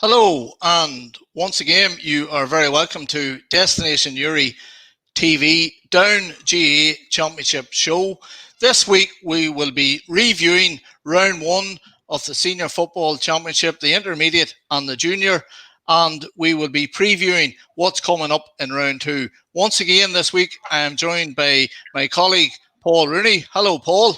Hello, and once again, you are very welcome to Destination Uri TV Down GAA Championship Show. This week, we will be reviewing round one of the Senior Football Championship, the Intermediate and the Junior, and we will be previewing what's coming up in round two. Once again, this week, I am joined by my colleague, Paul Rooney. Hello, Paul.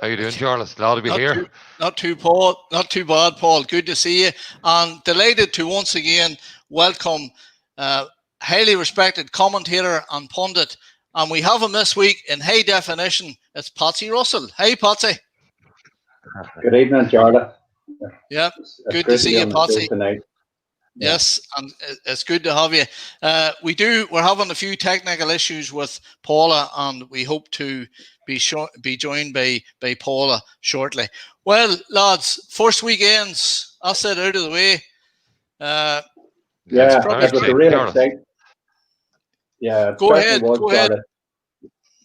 How you doing, Jarlath? Glad to be here. Not too bad, Paul. Good to see you. And delighted to once again welcome highly respected commentator and pundit. And we have him this week in high definition. It's Patsy Russell. Hey, Patsy. Good evening, Jarlath. Yeah, good to see you, Patsy. Tonight. Yes, and it's good to have you. We're having a few technical issues with Paula, and we hope to be joined by Paula shortly. Well, lads, first weekends, that's it out of the way. It was a real exciting. Yeah, go ahead.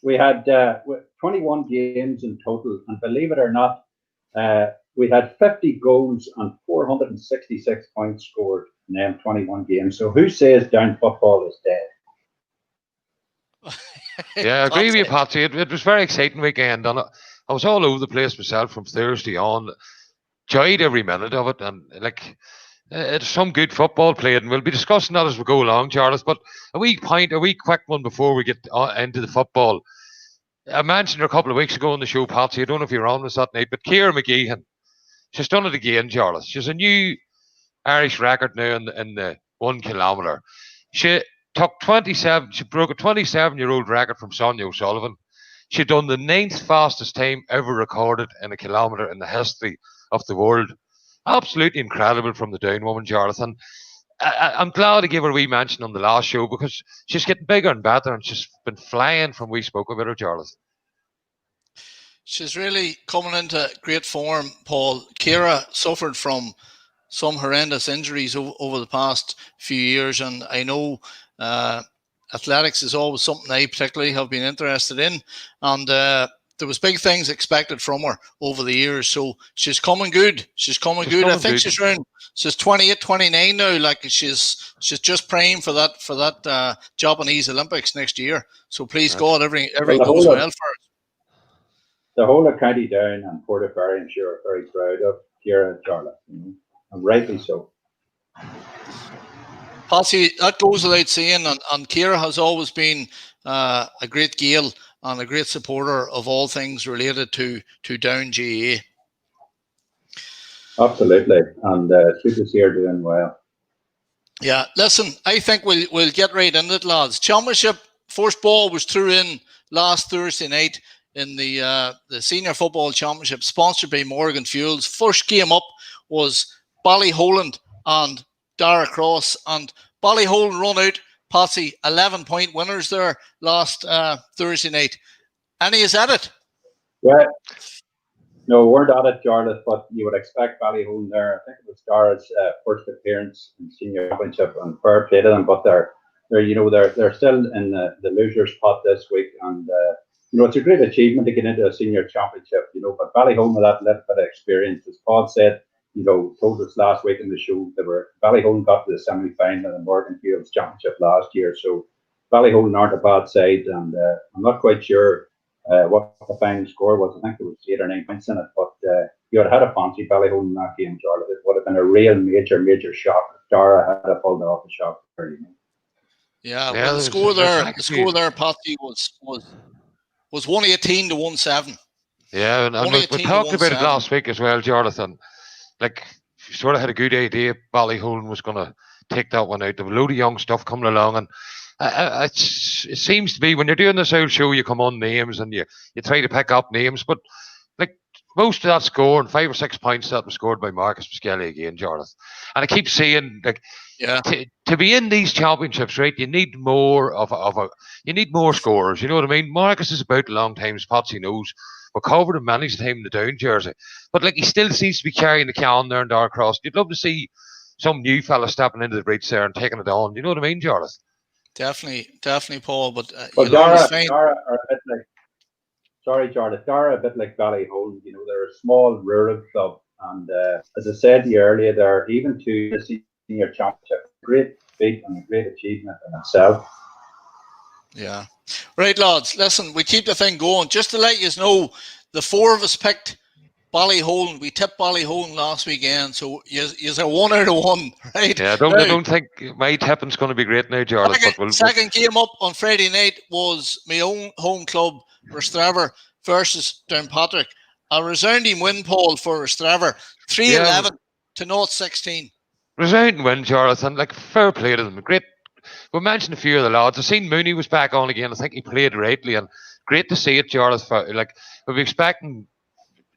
We had 21 games in total, and believe it or not, we had 50 goals and 466 points scored in them 21 games. So who says down football is dead? Yeah, I agree with you, Patsy. It was a very exciting weekend, and I was all over the place myself from Thursday on. Enjoyed every minute of it, and it's some good football played, and we'll be discussing that as we go along, Charles. But a wee quick one before we get into the football. I mentioned a couple of weeks ago on the show, Patsy, I don't know if you're on with that night, but Ciara McGeehan, she's done it again, Charles. She's a new Irish record now in the 1 kilometre. She broke a 27-year-old record from Sonia O'Sullivan. She'd done the 9th fastest time ever recorded in a kilometre in the history of the world. Absolutely incredible from the down woman, Jarlath. And I'm glad to give her a wee mention on the last show because she's getting bigger and better, and she's been flying from we spoke about her, Jarlath. She's really coming into great form, Paul. Ciara suffered from some horrendous injuries over the past few years, and I know athletics is always something I particularly have been interested in, and there was big things expected from her over the years, so she's coming good. She's coming good. I think she's 28, 29 now. Like she's just praying for that Japanese Olympics next year. So please God, everything goes well for her. The whole of County Down and Portaferry, I'm sure, are very proud of Ciara and Jarlath, and rightly so. Patsy, that goes without saying, and Ciara has always been a great Gael and a great supporter of all things related to Down GAA. Absolutely, and it's good to see her doing well. Yeah, listen, I think we'll get right into it, lads. Championship first ball was through in last Thursday night in the Senior Football Championship, sponsored by Morgan Fuels. First game up was Ballyholland and Dara Cross, and Ballyholland run out, Patsy, 11-point winners there last Thursday night. Any is at it? Yeah. No, weren't at it, Jarlath, but you would expect Ballyholland there. I think it was Dara's first appearance in Senior Championship, and fair play to them, but they're still in the losers pot this week, and it's a great achievement to get into a Senior Championship, but Ballyholland with that little bit of experience, as Paul said, told us last week in the show, Ballyholland got to the semi-final in the Morgan Fields Championship last year, so Ballyholland aren't a bad side, and I'm not quite sure what the final score was. I think there was 8 or 9 points in it, but you had a fancy Ballyholland in that game, Jarlath. It would have been a real major shock if Dara had pulled it off the shop. Yeah, well, the score there, Patsy, was 118 to 1-7. Yeah, and we talked about it last week as well, Jarlath, and you sort of had a good idea Ballyholland was going to take that one out. There was a load of young stuff coming along, and it seems to be when you're doing this old show, you come on names and you try to pick up names, but most of that score and 5 or 6 points that was scored by Marcus Pasquelli again, Jarlath. And I keep saying, to be in these championships, right, you need more you need more scorers. You know what I mean? Marcus is about a long time, as Patsy knows. We're covered him many time in the down jersey, but he still seems to be carrying the can there in Dark Cross. You'd love to see some new fella stepping into the breach there and taking it on. You know what I mean, Jarlath? Definitely, Paul. But Dara are a bit like, sorry, Jarlath, Dara are a bit like Ballyholland. They're a small rural club, And as I said to you earlier, they're even to the senior championship. Great feat and a great achievement in itself. Yeah. Right, lads. Listen, we keep the thing going. Just to let you know, the four of us picked Ballyholden. We tipped Ballyholden last weekend, so you're a 1 out of 1, right? Yeah, I don't think my tipping's going to be great now, Jarlath. Second game up on Friday night was my own home club, Rostraver, versus Downpatrick. A resounding win, Paul, for Rostraver. 3-11 to 0-16. Resounding win, Jarlath, and fair play to them. Great. We mentioned a few of the lads. I've seen Mooney was back on again. I think he played rightly, and great to see it, Jarlath. We'll be expecting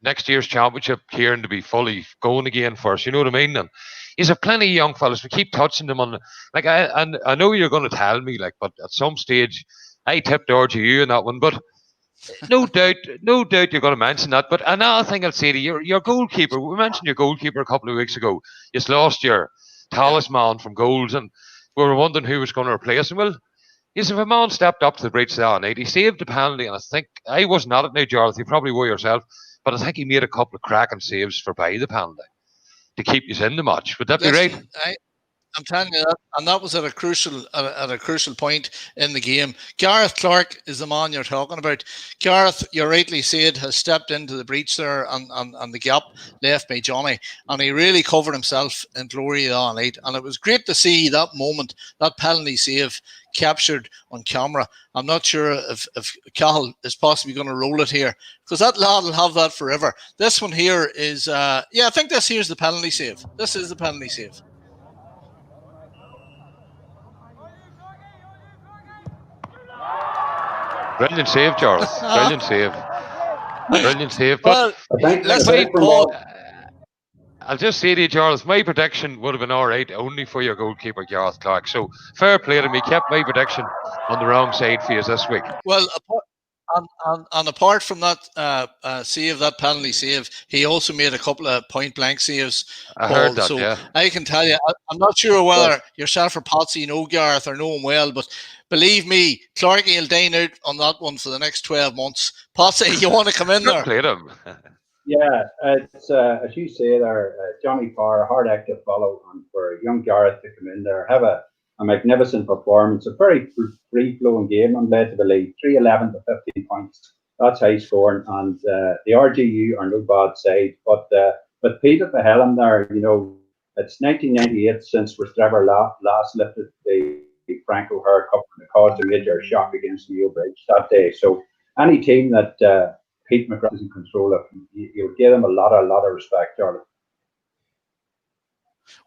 next year's championship, Kieran, to be fully going again for us. You know what I mean? And he's a plenty of young fellas. We keep touching them on. I know you're going to tell me, but at some stage, I tipped RGU in that one, but. No doubt you're going to mention that. But another thing I'll say to you, your goalkeeper, we mentioned your goalkeeper a couple of weeks ago. You lost your talisman from goals, and we were wondering who was going to replace him. Well, if a man stepped up to the breach that night, he saved the penalty, and I think, I wasn't at it now, Jarlath, you probably were yourself, but I think he made a couple of cracking saves for by the penalty to keep you in the match. Would that be right? I'm telling you that, and that was at a crucial point in the game. Gareth Clark is the man you're talking about. Gareth, you rightly said, has stepped into the breach there and the gap left by Johnny, and he really covered himself in glory that night. And it was great to see that moment, that penalty save captured on camera. I'm not sure if Cahill is possibly going to roll it here, because that lad will have that forever. This one here is, I think this here's the penalty save. This is the penalty save. Brilliant save, Jarlath. Brilliant save. Brilliant save. But Paul, I'll just say to you, Jarlath, my prediction would have been all right only for your goalkeeper, Gareth Clark. So fair play to me. Kept my prediction on the wrong side for you this week. Well, apart from that save, that penalty save, he also made a couple of point-blank saves. I heard that, so yeah. I can tell you, I'm not sure whether yourself or Patsy know Gareth or know him well, but believe me, Clarky will dine out on that one for the next 12 months. Patsy, you want to come in there? Played him. Yeah, it's as you say there, Johnny Parr, a hard act to follow, and for young Jarlath to come in there, have a magnificent performance, a very free-flowing game, and led to the lead, 3-11 to 15 points. That's high scoring, and the RGU are no bad side. But Pete at the helm there, it's 1998 since Rostraver last lifted the Frank O'Hare Cup, and it caused a major shock against New Bridge that day. So any team that Pete McGrath is in control of, you'll give them a lot of respect, Jarlath.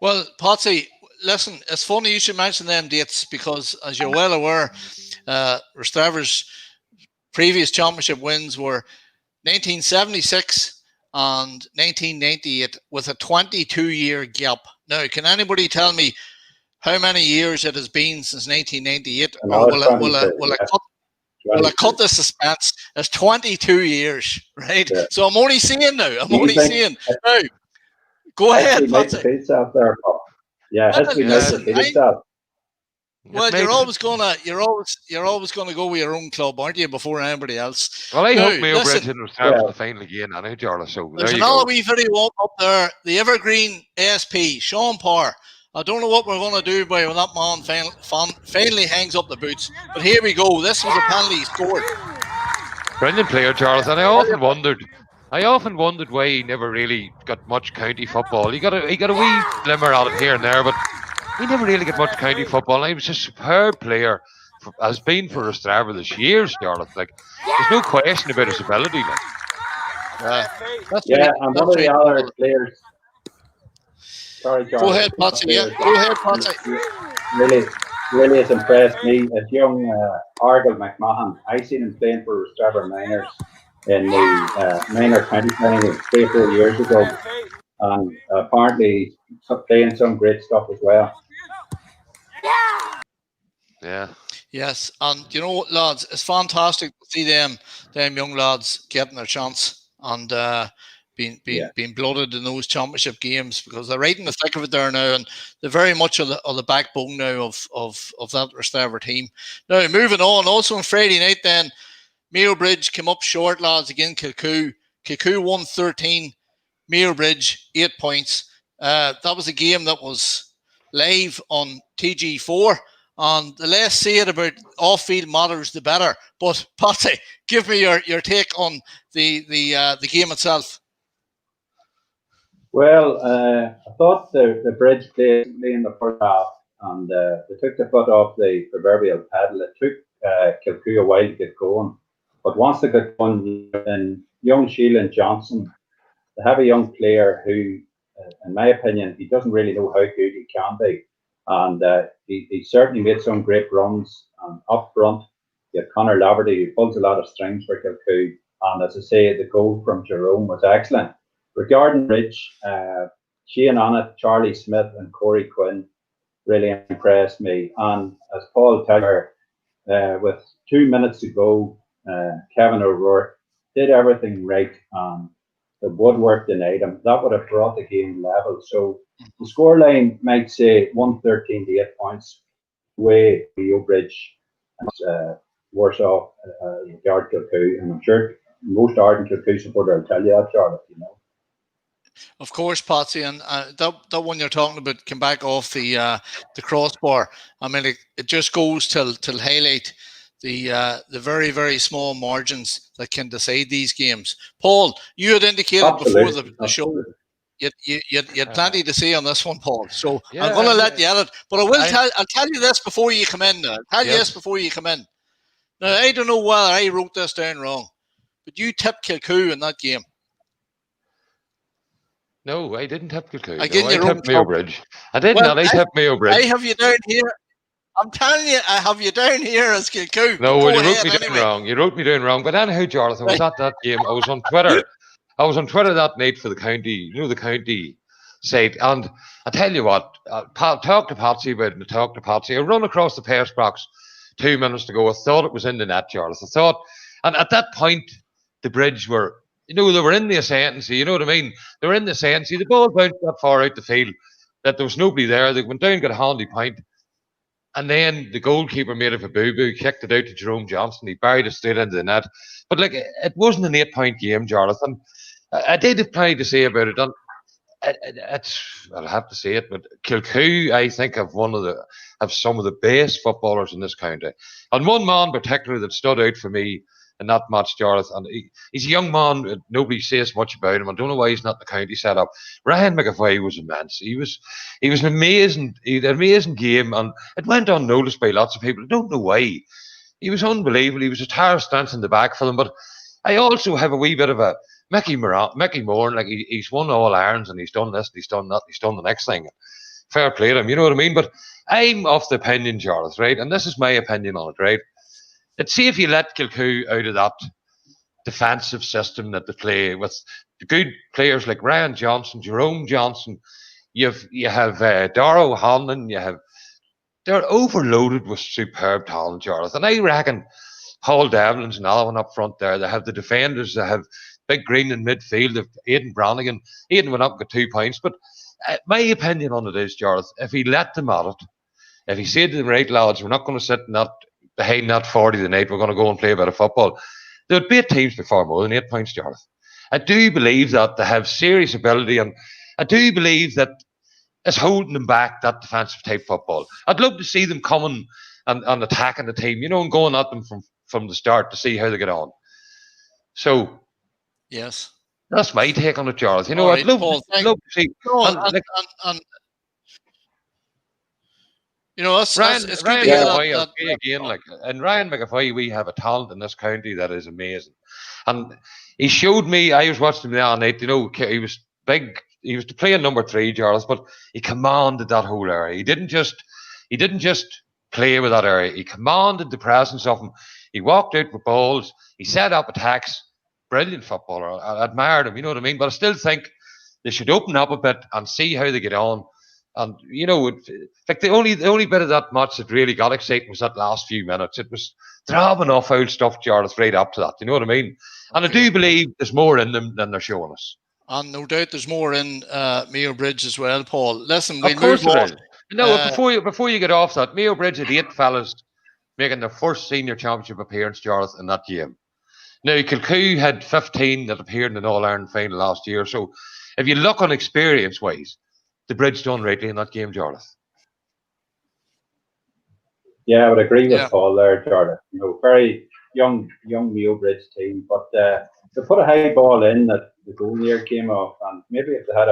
Well, Patsy, listen, it's funny you should mention them dates, because as you're well aware, Rostraver's previous championship wins were 1976 and 1998 with a 22-year gap. Now, can anybody tell me how many years it has been since 1998? Or will I cut the suspense? It's 22 years, right? Yeah. So I'm only saying now. Now, go ahead, Patsy. Yeah, history makes it itself. Well, you're always gonna go with your own club, aren't you, before anybody else? Well, I hope Mayo Bridge in the final again, I know, Jarlath. So there's another wee video up there. The Evergreen ASP, Sean Parr. I don't know what we're going to do by when that man finally hangs up the boots. But here we go. This was a penalty he scored. Brilliant player, Jarlath. And I often wondered why he never really got much county football. He got a wee glimmer at it here and there, but he never really got much county football. And he was a superb player, has been for Rostraver this year's, Jarlath. There's no question about his ability. And one of the other players. Sorry, Jarlath. Go ahead, Patsy. Yeah, go ahead, Patsy. Really has impressed me. As young Argyle McMahon, I seen him playing for Rostraver Miners in the minor county final 3 or 4 years ago, and apparently he's playing some great stuff as well. Yeah. Yes, and you know what, lads, it's fantastic to see them young lads getting their chance and being blooded in those championship games, because they're right in the thick of it there now, and they're very much of the backbone now of that Rostraver team. Now, moving on, also on Friday night then, Mayo Bridge came up short, lads, against Kilcoo. Kilcoo won 13. Mayo Bridge, 8 points. That was a game that was live on TG4. And the less said about off-field matters, the better. But Patsy, give me your take on the game itself. Well, I thought the Bridge played in the first half, and they took the foot off the proverbial pedal. It took Kilcoo a while to get going, but once they got going, then young Sheelan Johnson, they have a young player who, in my opinion, he doesn't really know how good he can be. And he certainly made some great runs up front. You have Conor Laverty, who pulls a lot of strings for Kilcoo. And as I say, the goal from Jerome was excellent. Regarding Ridge, Shane Annett, Charlie Smith, and Corey Quinn really impressed me. And as Paul Taylor, with 2 minutes to go, Kevin O'Rourke did everything right. The woodwork denied him. That would have brought the game level. So the scoreline might say 113 to 8 points. Way Mayo Bridge is worse off Yard Kilcoo. And I'm sure most ardent Kilcoo supporters will tell you that, Jarlath, you know. Of course, Patsy, and that one you're talking about came back off the crossbar. I mean, it just goes till highlight the very, very small margins that can decide these games. Paul, you had indicated before the show you had plenty to say on this one, Paul. So yeah, I'm going to let you at it, but I'll tell you this before you come in. I'll tell you this before you come in. Now, I don't know whether I wrote this down wrong, but you tipped Kilcoo in that game. No, I didn't tip Kilcoo. I tipped Mayo Bridge. I did not. I tipped Mayo Bridge. I have you down here. I'm telling you, I have you down here as Kilcoo. No, well, you wrote me down wrong. You wrote me down wrong. But anyhow, Jarlath, I was at that game. I was on Twitter. I was on Twitter that night for the county, the county site. And I tell you what, talk to Patsy about it. Talk to Patsy. I run across the pass box 2 minutes ago. I thought it was in the net, Jarlath. I thought, and at that point, the Bridge were, they were in the ascendancy. You know what I mean? They were in the ascendancy. The ball bounced that far out the field that there was nobody there. They went down, got a handy point. And then the goalkeeper made it a boo-boo, kicked it out to Jerome Johnson. He buried it straight into the net. But it wasn't an 8-point game, Jarlath. And I did have plenty to say about it. And I'll have to say it, but Kilcoo, I think, have some of the best footballers in this county. And one man particularly that stood out for me in that match, Jarlath, and he's a young man. Nobody says much about him. I don't know why he's not in the county set up. Ryan McAvoy was immense. He was an amazing game, and it went unnoticed by lots of people. I don't know why. He was unbelievable. He was a tire stance in the back for them. But I also have a wee bit of a Mickey Moore, like he's won all irons, and he's done this, and he's done that, and he's done the next thing. Fair play to him, you know what I mean? But I'm of the opinion, Jarlath, right? And this is my opinion on it, right? Let's see if you let Kilcoo out of that defensive system that they play with the good players like Ryan Johnson, Jerome Johnson. You have Darrow Hanlon. They're overloaded with superb talent, Jarlath. And I reckon Paul Devlin's another one up front there. They have the defenders. They have Big Green in midfield. They have Aidan Brannigan. Aidan went up and got 2 points. But my opinion on it is, Jarlath, if he let them at it, if he said to the right lads, we're not going to sit in that behind that 40 tonight, we're going to go and play a bit of football, there would be teams before more than 8 points, Jarlath. I do believe that they have serious ability, and I do believe that it's holding them back, that defensive type football. I'd love to see them coming and attacking the team, and going at them from the start to see how they get on. So, yes, that's my take on it, Jarlath. Right, I'd love to see. Ryan McAvoy, we have a talent in this county that is amazing. And he showed me, I was watching him the other night, he was big, he was playing number 3, Jarlath, but he commanded that whole area. He didn't just play with that area. He commanded the presence of him. He walked out with balls. He set up attacks. Brilliant footballer. I admired him, you know what I mean? But I still think they should open up a bit and see how they get on. And the only bit of that match that really got exciting was that last few minutes. It was throbbing off old stuff, Jarlath, right up to that. You know what I mean? And I do believe there's more in them than they're showing us. And no doubt there's more in Mayo Bridge as well, Paul. Listen, of course there is. Before you get off that, Mayo Bridge had 8 fellas making their first senior championship appearance, Jarlath, in that game. Now, Kilcoo had 15 that appeared in an All-Ireland final last year, so if you look on experience-wise, the Bridge done rightly in that game, Jarlath. Yeah, I would agree with Paul there, Jarlath. Very young Mayo Bridge team, but they put a high ball in that the goal near came off, and maybe if they had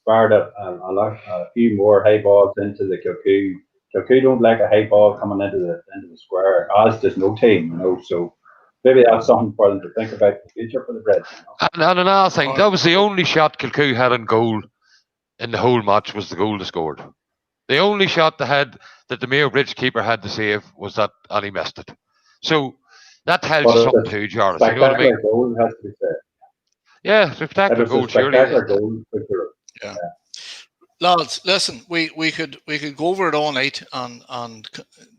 fired a few more high balls into the Kilcoo don't like a high ball coming into the square, as does no team, so maybe that's something for them to think about in the future for the Bridge. And another thing, that was the only shot Kilcoo had on goal in the whole match, was the goal they scored. The only shot they had that the Mayo Bridge keeper had to save was that, and he missed it. So that tells you something too, Jarlath. You know what I mean? Goal has to be said. Yeah, spectacular goal, surely. Goal for sure. Yeah. Lads, listen, we could go over it all night and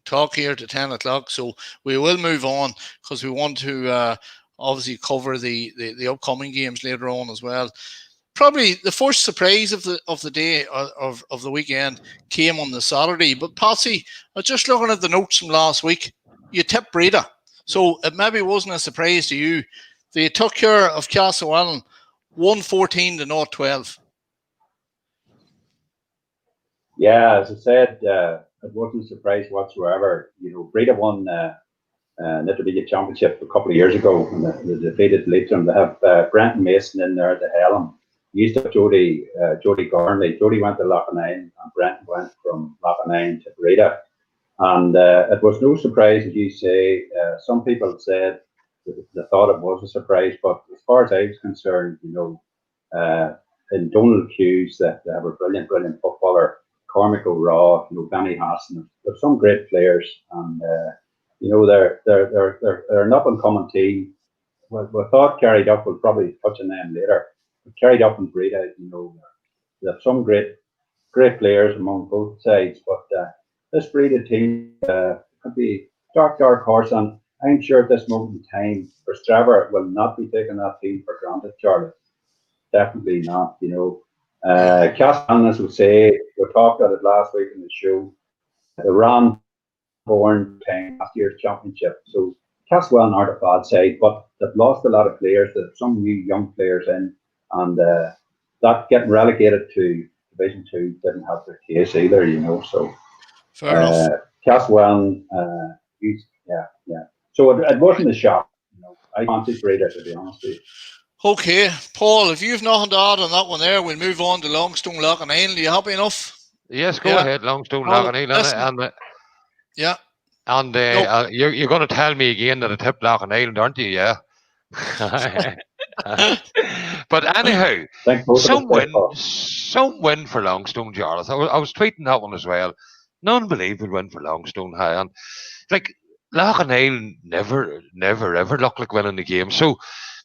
talk here to 10 o'clock, so we will move on because we want to obviously cover the upcoming games later on as well. Probably the first surprise of the day of the weekend came on the Saturday. But Patsy, I was just looking at the notes from last week. You tipped Breda, so it maybe wasn't a surprise to you. They took care of Castlewellan 114 to 0-12. Yeah, as I said, it wasn't a surprise whatsoever. Breda won Netterbeek Championship a couple of years ago when they defeated Leitrim. They have Brenton Mason in there at the helm. Used to have Jody Gormley. Jody went to Loughnane and Brenton went from Loughnane to Breda. And it was no surprise, as you say. Some people said they thought it was a surprise, but as far as I was concerned, in Donald Hughes, they have a brilliant footballer. Cormac O'Raw, Benny Hassan. There's some great players, and they're an up and coming team. We thought Carried Up will probably touch on them later. But Carried Up and Breda, they have some great players among both sides. But this Breda team could be dark horse, and I'm sure at this moment in time, for Straver will not be taking that team for granted, Charlotte. Definitely not, Castlewellan, as we say, we talked about it last week in the show. The ran born playing last year's championship. So Castlewellan aren't a bad side, but they've lost a lot of players. There's some new young players in, and that getting relegated to Division 2 didn't help their case either, So fair enough. Castlewellan, yeah. So it wasn't a shock. I fancied Breda, to be honest with you. Okay, Paul, if you've nothing to add on that one there, we'll move on to Longstone Loughnane. Are you happy enough? Yes, go ahead, Longstone Loughnane. Yeah. And you're going to tell me again that I tipped Loughnane, aren't you? Yeah. But anyhow, some win for Longstone, Jarlath. I was tweeting that one as well. An unbelievable win for Longstone. And Loughnane never ever looked like winning the game. So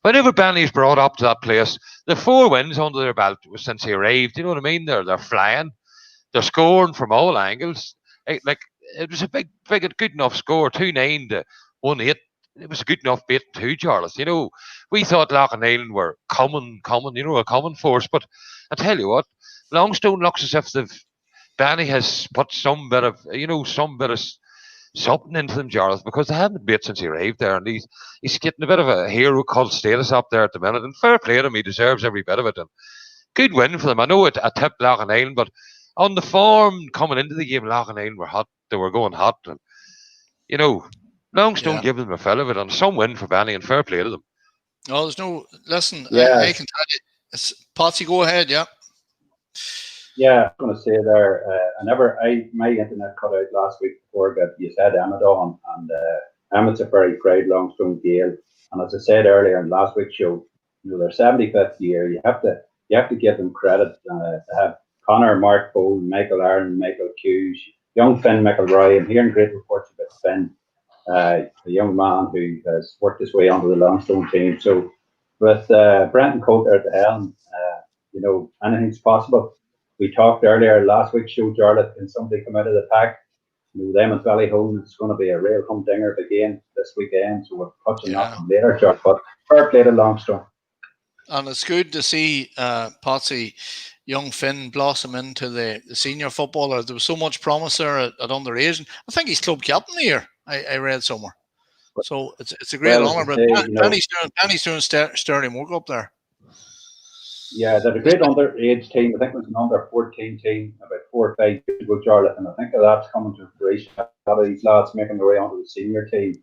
whenever Benny's brought up to that place, the 4 wins under their belt since he arrived, you know what I mean? They're flying, they're scoring from all angles. It was a big, good enough score, 2-9 to 1-8. It was a good enough beat too, Jarlath. We thought Loughnane were common, a common force. But I tell you what, Longstone looks as if Benny has put some bit of something into them, Jarlath, because they haven't beat since he arrived there, and he's getting a bit of a hero cult status up there at the minute. And fair play to him, he deserves every bit of it. And good win for them. I know I tipped Loughnane, but on the form coming into the game, Loughnane were hot. They were going hot, and Longstone gave them a fill of it, and some win for Benny, and fair play to them. No, there's no. Listen, I can tell you, Patsy, go ahead, yeah. Yeah, I was going to say there, my internet cut out last week before you said Emmett on, and Emmett's a very proud Longstone Gale. And as I said earlier in last week's show, their 75th year, you have to give them credit to have Connor, Mark Bowe, Michael Aaron, Michael Hughes, young Finn McElroy, and hearing great reports about Finn, a young man who has worked his way onto the Longstone team. So with Brenton Coulter at the helm, anything's possible. We talked earlier last week's show, Jarlath, can somebody come out of the pack? Them at Ballyhone, it's going to be a real humdinger of a game this weekend, so we're touching that one later, Jarlath. But fair play to Longstone. And it's good to see Patsy, young Finn, blossom into the senior footballer. There was so much promise there at underage. I think he's club captain here, I read somewhere. So it's a great honour. But Benny's doing sterling work up there. Yeah, they're a great underage team. I think it was an under 14 team about 4 or 5 years ago, Jarlath, and I think that's coming to fruition. A lot of these lads making their way onto the senior team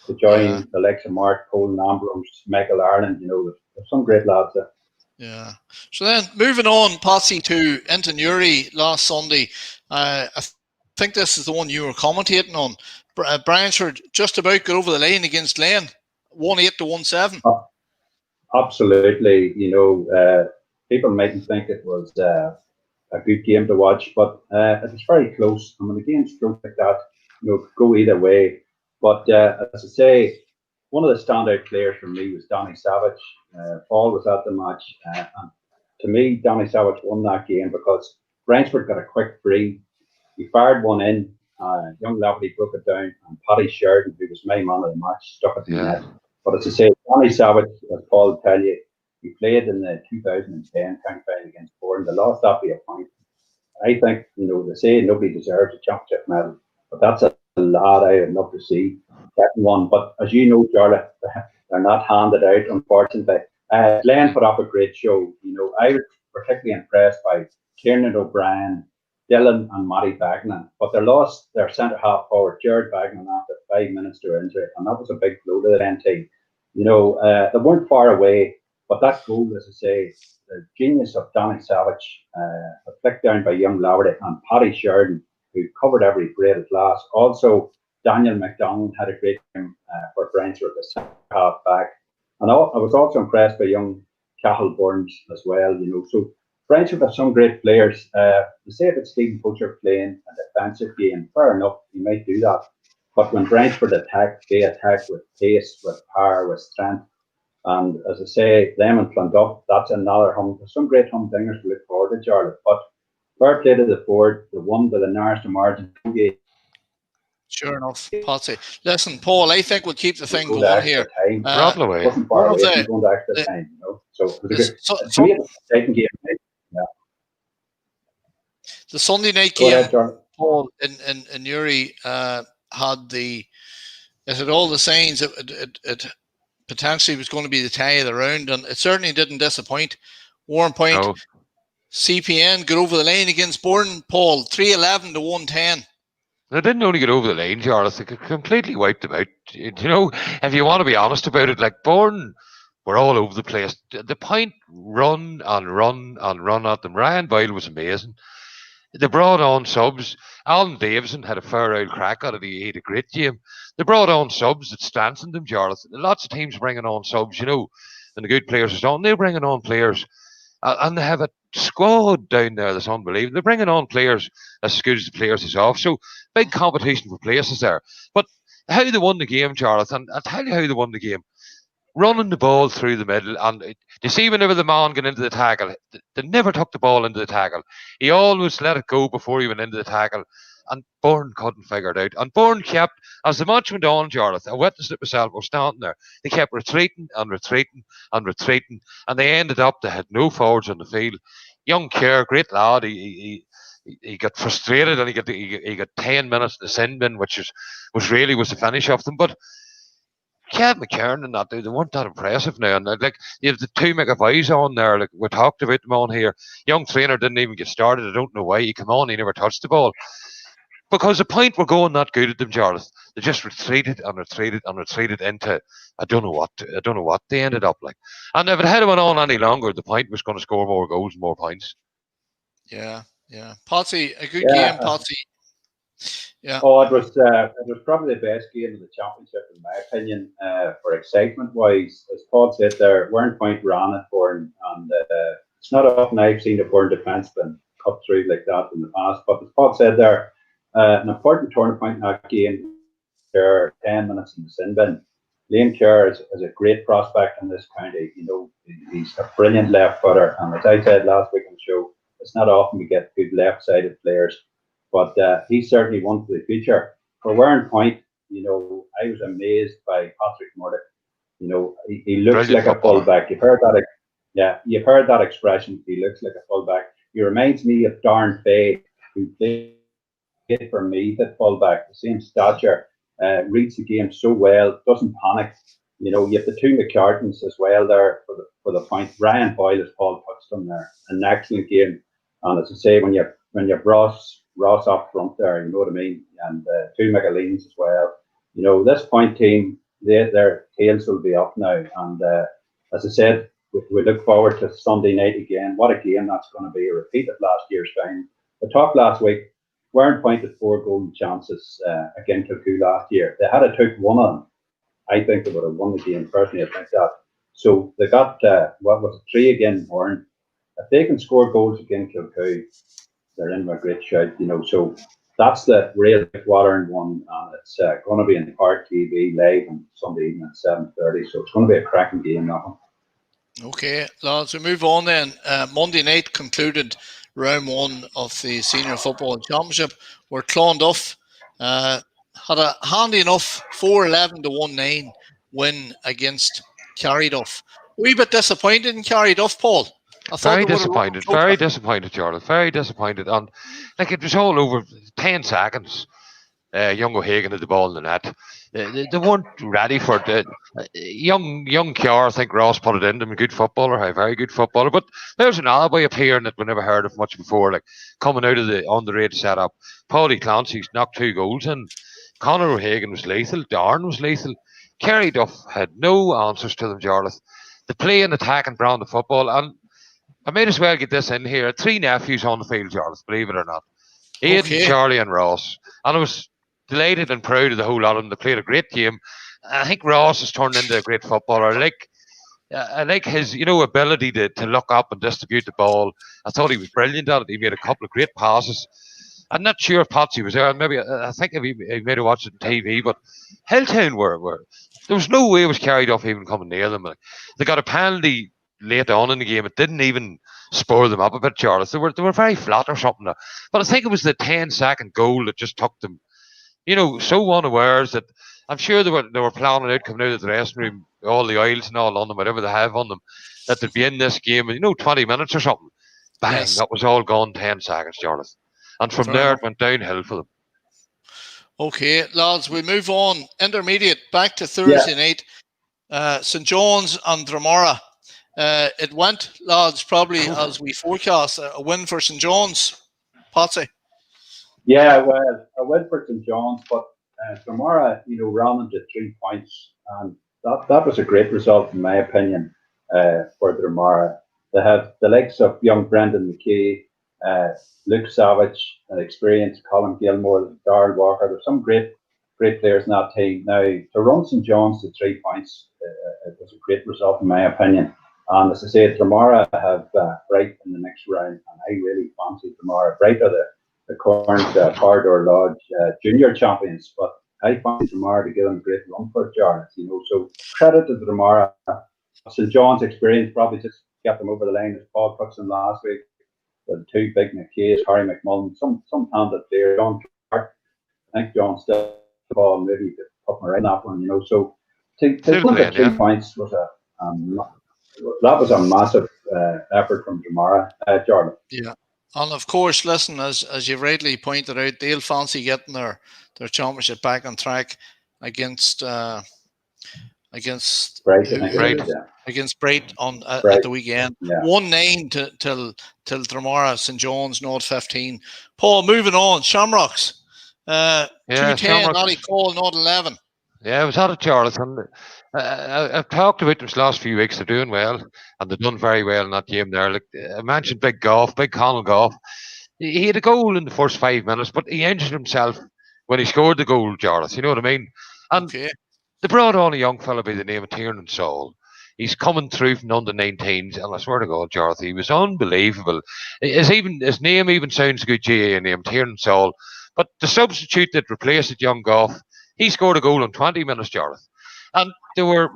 to join the likes of Mark, Cole, Ambrose, Michael Ireland. There's some great lads there. Yeah. So then moving on, Patsy, to Intinuri last Sunday. I think this is the one you were commentating on. Bryansford just about got over the line against Lane, 1-8 to 1-7. Absolutely. People mightn't think it was a good game to watch, but it was very close. I mean, the games like that, go either way. But as I say, one of the standout players for me was Danny Savage. Paul was at the match, and to me, Danny Savage won that game because Brentford got a quick free. He fired one in. Young Laverty broke it down, and Paddy Sheridan, who was my man of the match, stuck it in the net. But as I say, Danny Savage, as Paul will tell you, he played in the 2010 county final against Bourne. They lost that by a point. I think, they say nobody deserves a championship medal, but that's a lad I would love to see getting one. But as you know, Jarlath, they're not handed out, unfortunately. Glenn put up a great show. I was particularly impressed by Kieran O'Brien, Dylan and Matty Bagnan, but they lost their centre half forward, Jared Bagnan, after 5 minutes to injury, and that was a big blow to the Lane team. They weren't far away, but that goal, as I say, the genius of Danny Savage, a flick down by young Laverty, and Paddy Sheridan, who covered every braid at last. Also, Daniel McDonald had a great game for Brentford, the centre half back. And I was also impressed by young Cahill Burns as well, So Brentford have some great players. They say if it's Stephen Butcher playing a defensive game, fair enough, he might do that. But when Brentford attack, they attack with pace, with power, with strength. And as I say, them and Clonduff, that's another some great humdingers to look forward to, Jarlath. But fair play to the board, the one by the narrowest margin. Sure enough, Patsy. Listen, Paul, I think we'll keep the thing going here. Rattle away. Wasn't far away from going to extra time, So it was a good exciting game. Yeah. The Sunday night game, Paul, in Newry, had all the signs it potentially was going to be the tie of the round, and it certainly didn't disappoint. Warren Point, no. CPN got over the line against Bourne, Paul, 3-11 to 110. They didn't only get over the line, Jarlath, they completely wiped them out. If you want to be honest about it, like Bourne were all over the place. The Point run and run and run at them. Ryan Boyle was amazing. They brought on subs. Alan Davison had a fair old crack at it. He had a great game. They brought on subs that strengthened them, Jarlath. Lots of teams bringing on subs, and the good players are on. They're bringing on players. And they have a squad down there that's unbelievable. They're bringing on players as good as the players is off. So big competition for places there. But how they won the game, Jarlath, and I'll tell you how they won the game. Running the ball through the middle, and you see whenever the man got into the tackle, they never took the ball into the tackle. He always let it go before he went into the tackle, and Bourne couldn't figure it out. And Bourne kept, as the match went on, Jarlath, I witnessed it myself, we're standing there, they kept retreating and retreating and retreating, and they ended up, they had no forwards on the field. Young Kerr, great lad, he got frustrated, and he got 10 minutes in the sin bin, which was the finish of them. But Kev McKern and that, they weren't that impressive now. And you have the two McAvoys on there, like we talked about them on here. Young trainer didn't even get started. I don't know why. He came on, he never touched the ball. Because the Point were going that good at them, Jarlath. They just retreated and retreated and retreated into I don't know what they ended up like. And if it had went on any longer, the Point was going to score more goals and more points. Yeah. Patsy, a good game, Patsy. Yeah. Oh, it was probably the best game of the championship in my opinion, for excitement wise. As Paul said there, Warren Point ran it for him, and it's not often I've seen a Bourne defenseman cut through like that in the past. But as Paul said there, an important turning point in that game. There are 10 minutes in the sin bin. Liam Kerr is a great prospect in this county. He's a brilliant left footer, and as I said last week on the show, it's not often we get good left-sided players. But he's certainly one for the future. For Warren Point, I was amazed by Patrick Murdoch. He looks like a fullback. You've heard that expression. He looks like a fullback. He reminds me of Darren Fay, who played for Meath at fullback, the same stature, reads the game so well, doesn't panic. You know, you have the two McCartans as well there for the point. Ryan Boyle, as Paul touched on there, an excellent game. And as I say, when you've Ross up front there, you know what I mean, and two McAleens as well. You know, this point team, their tails will be up now. And as I said, we look forward to Sunday night again. What a game that's going to be! A repeat of last year's final. We talked last week. Warren Point had 4 golden chances against Kilcoo last year. They had took one of them. I think they would have won the game personally. I think that. So they got what was it, 3 again, Warren. If they can score goals against Kilcoo, they're in a great shout. You know, so that's the real watering one, and it's going to be in Park TV live on Sunday evening at 7:30. So it's going to be a cracking game, that one. Okay, lads, we move on then. Monday night concluded round 1 of the Senior Football Championship, where Clonduff had a handy enough 4-11 to 1-9 win against Carryduff. A wee bit disappointed in Carryduff, Paul. Very disappointed, Jarlath. Very disappointed. And like it was all over 10 seconds. Young O'Hagan had the ball in the net. They weren't ready for it. Young Kiar, I think Ross put it in them. A good footballer, a very good footballer. But there's an alibi appearing that we never heard of much before, like coming out of the underage setup. Paulie Clancy's knocked 2 goals in. Conor O'Hagan was lethal. Darren was lethal. Kerry Duff had no answers to them, Jarlath. They play and attack and brand the football. And I may as well get this in here. 3 nephews on the field, Jarlath, believe it or not. Aidan, Charlie and Ross. And I was delighted and proud of the whole lot of them. They played a great game. I think Ross has turned into a great footballer. I like his, ability to look up and distribute the ball. I thought he was brilliant at it. He made a couple of great passes. I'm not sure if Patsy was there. Maybe I think he may have watched it on TV. But Hilltown were there was no way it was carried off even coming near them. They got a penalty late on in the game. It didn't even spur them up a bit, Jarlath. They were very flat or something. But I think it was the 10-second goal that just took them, so unawares that I'm sure they were planning out coming out of the dressing room, all the oils and all on them, whatever they have on them, that they'd be in this game in 20 minutes or something. Bang, yes. That was all gone 10 seconds, Jarlath. And from there it went downhill for them. Okay, lads, we move on. Intermediate, back to Thursday night. St. John's and Dromara. It went, lads, probably as we forecast, a win for St. John's. Patsy? Yeah, well, a win for St. John's, but Dromara, rounded to 3 points. And that was a great result, in my opinion, for Dromara. They have the likes of young Brendan McKay, Luke Savage, an experienced Colin Gilmore, Darrell Walker. There's some great players in that team. Now, to run St. John's to 3 points, it was a great result, in my opinion. And as I say, Dromara have Bright in the next round, and I really fancy Dromara. Bright are the Corns Corridor Lodge junior champions, but I fancy Dromara to give them a great run for Jarlath, So credit to Dromara. St. John's experience probably just get them over the line, as Paul touched on last week. The 2 big McKays, Harry McMullen, some talented player, John Clark. I think John still ball maybe could put me right in that one, So to win the 3 points was that was a massive effort from Dromara, Jarlath. Yeah, and of course, listen, as you rightly pointed out, they'll fancy getting their championship back on track against Bright, against Bright at the weekend. Yeah. 1-9 till Dromara, St. John's, North 15. Paul, moving on, Shamrocks. 2-10, Nolly Cole, North 11. Yeah, I was at it, Jarlath, and I've talked about them this last few weeks. They're doing well, and they've done very well in that game there. Like I mentioned, Big Conal Goff. He had a goal in the first 5 minutes, but he injured himself when he scored the goal, Jarlath. You know what I mean? And they brought on a young fella by the name of Tiernan Saul. He's coming through from under 19s, and I swear to God, Jarlath, he was unbelievable. His name even sounds a good GA name, Tiernan Saul. But the substitute that replaced it, young Goff, he scored a goal in 20 minutes, Jarlath. And they were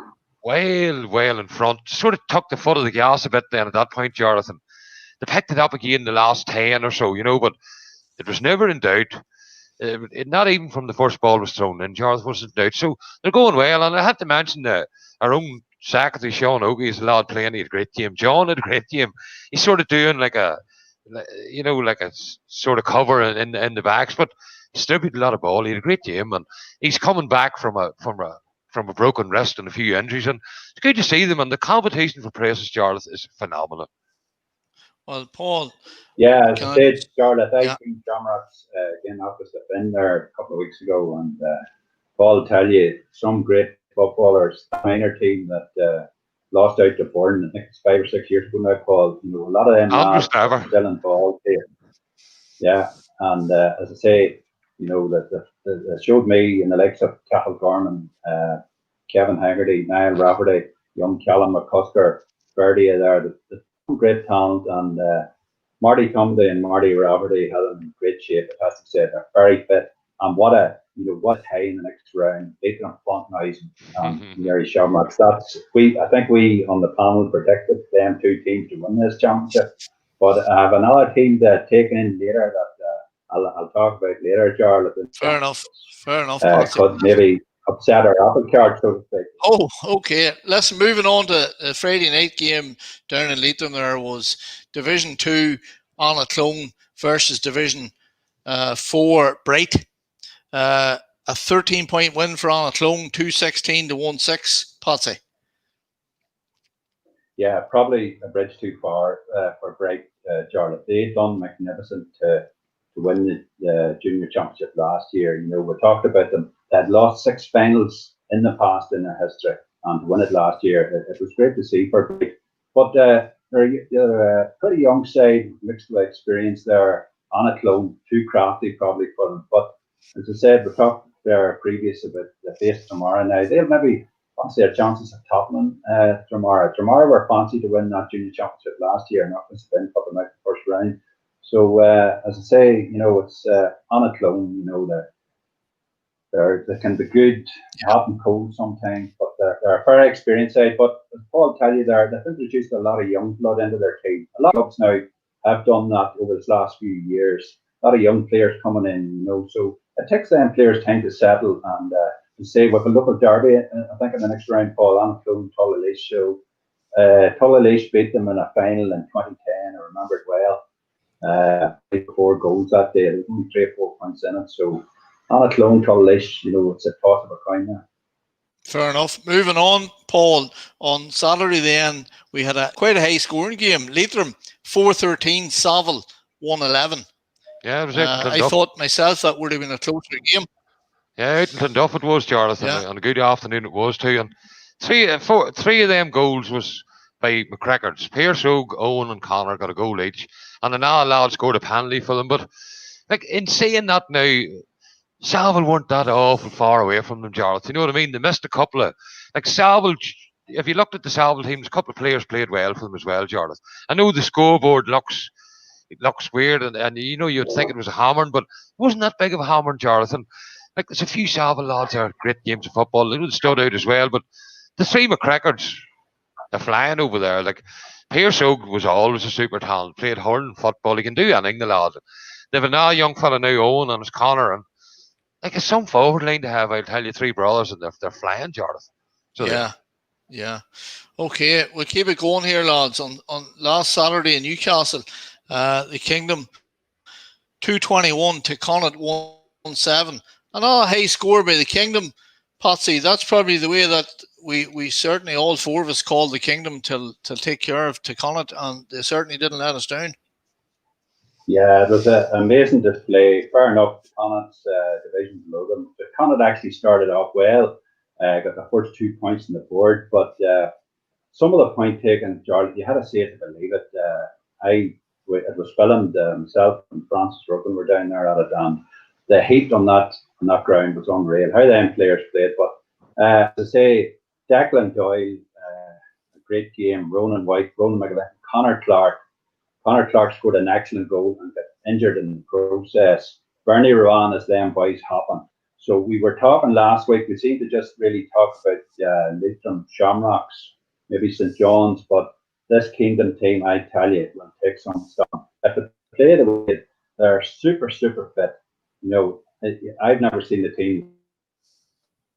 well in front. Sort of took the foot of the gas a bit then at that point, Jarlath. And they picked it up again the last 10 or so, but it was never in doubt. Not even from the first ball was thrown in, Jarlath wasn't in doubt. So they're going well. And I had to mention our own secretary, Sean Ogie, is a lad playing. He had a great game. John had a great game. He's sort of doing like a sort of cover in the backs, but distributed a lot of ball. He had a great game, and he's coming back from a from a broken wrist and a few injuries, and it's good to see them. And the competition for places, Jarlath, is phenomenal. Well, Paul. Yeah, as I said, Jarlath, I've seen Shamrocks again opposite in there a couple of weeks ago, and Paul, tell you, some great footballers, the minor team that lost out to Bourne, I think it's 5 or 6 years ago now, Paul. You know, a lot of them lads are still involved here. Yeah, and as I say, you know, that showed me in the likes of Cathal Gorman, Kevin Haggerty, Niall Rafferty, young Callum McCusker, Verdi there, the great talent, and Marty Cumby and Marty Rafferty had them in great shape. It has to say, they're very fit, and what a tie in the next round. Beating them Font Noise and Mary Shamrocks. I think we on the panel predicted them two teams to win this championship. But I have another team to take in later that I'll talk about later, Jarlath. Fair enough. Could maybe upset our apple cart, so to speak. Oh, okay. Listen, moving on to the Friday night game down in Leitrim, there was Division 2 Annaclone versus Division 4 Bright. A 13-point win for Annaclone, 216 to 16, Patsy. Yeah, probably a bridge too far for Bright, Jarlath. They'd done magnificent to win the junior championship last year. You know, we talked about them. They'd lost 6 finals in the past in their history, and to win it last year, it was great to see for Bright. But they're a pretty young side, mixed with experience there. Annaclone, too crafty probably for them. But as I said, we talked there previous about the face tomorrow. Now they'll maybe fancy their chances of toppling tomorrow. Tomorrow were fancy to win that junior championship last year, not to spin put them out the first round. So as I say, you know, it's Annaclone. You know, they can be good, hot and cold sometimes, but they're a very experienced side. But as Paul tell you, they've introduced a lot of young blood into their team. A lot of clubs now have done that over the last few years. A lot of young players coming in, you know, so it takes them players time to settle. And to say with a local derby, I think in the next round, Paul, Annaclone, Tulla Laois show. Tulla Laois beat them in a final in 2010. I remember it well. 4 goals that day. There was only 3 or 4 points in it. So Annaclone, Tulla Laois, you know, it's a toss of a coin there. Fair enough. Moving on, Paul. On Saturday, then we had quite a high scoring game. Leitrim 4-13, Saville 1-11. Yeah, it was. I thought myself that would have been a closer game. Yeah, out in Clonduff it was, Jarlath, and a good afternoon it was too. And three of them goals was by McCrackards. Pierce Ogue, Owen, and Connor got a goal each, and another lad scored a penalty for them. But like in saying that now, Saville weren't that awful far away from them, Jarlath. You know what I mean? They missed a couple of Saville. If you looked at the Saville teams, a couple of players played well for them as well, Jarlath. I know the scoreboard looks weird, and you know you'd think it was a hammering, but it wasn't that big of a hammering, Jarlath. And like there's a few Saville lads that are great games of football. They would stood out as well, but the 3 McCrackards, they're flying over there. Like Pierce Ogue was always a super talent, played hurling football. He can do anything, the lad. They've another young fella now, Owen, and it's Connor, and like it's some forward line to have. I'll tell you, 3 brothers, and they're flying, Jarlath. So yeah. Okay, we'll keep it going here, lads. On last Saturday in Newcastle, the Kingdom 221 to Connacht 1-7. Another high score by the Kingdom, Patsy. That's probably the way that we certainly, all 4 of us, called the Kingdom to take care of to Connacht, and they certainly didn't let us down. Yeah, it was an amazing display. Fair enough, Connacht's division below them. But Connacht actually started off well, got the first 2 points on the board, but some of the point taken, Jarlath, you had to see it to believe it. It was filmed. Myself and Francis Rogan were down there at it, and the heat on that ground was unreal. How them players played, but to say Declan Doyle, a great game. Ronan White, Ronan McAvett, Connor Clark. Connor Clark scored an excellent goal and got injured in the process. Bernie Rowan is them boys hopping. So we were talking last week. We seemed to just really talk about Leitrim, Shamrocks, maybe St John's, but this Kingdom team, I tell you, will take some stuff. If they play the way they're super, super fit. You know, I've never seen the team,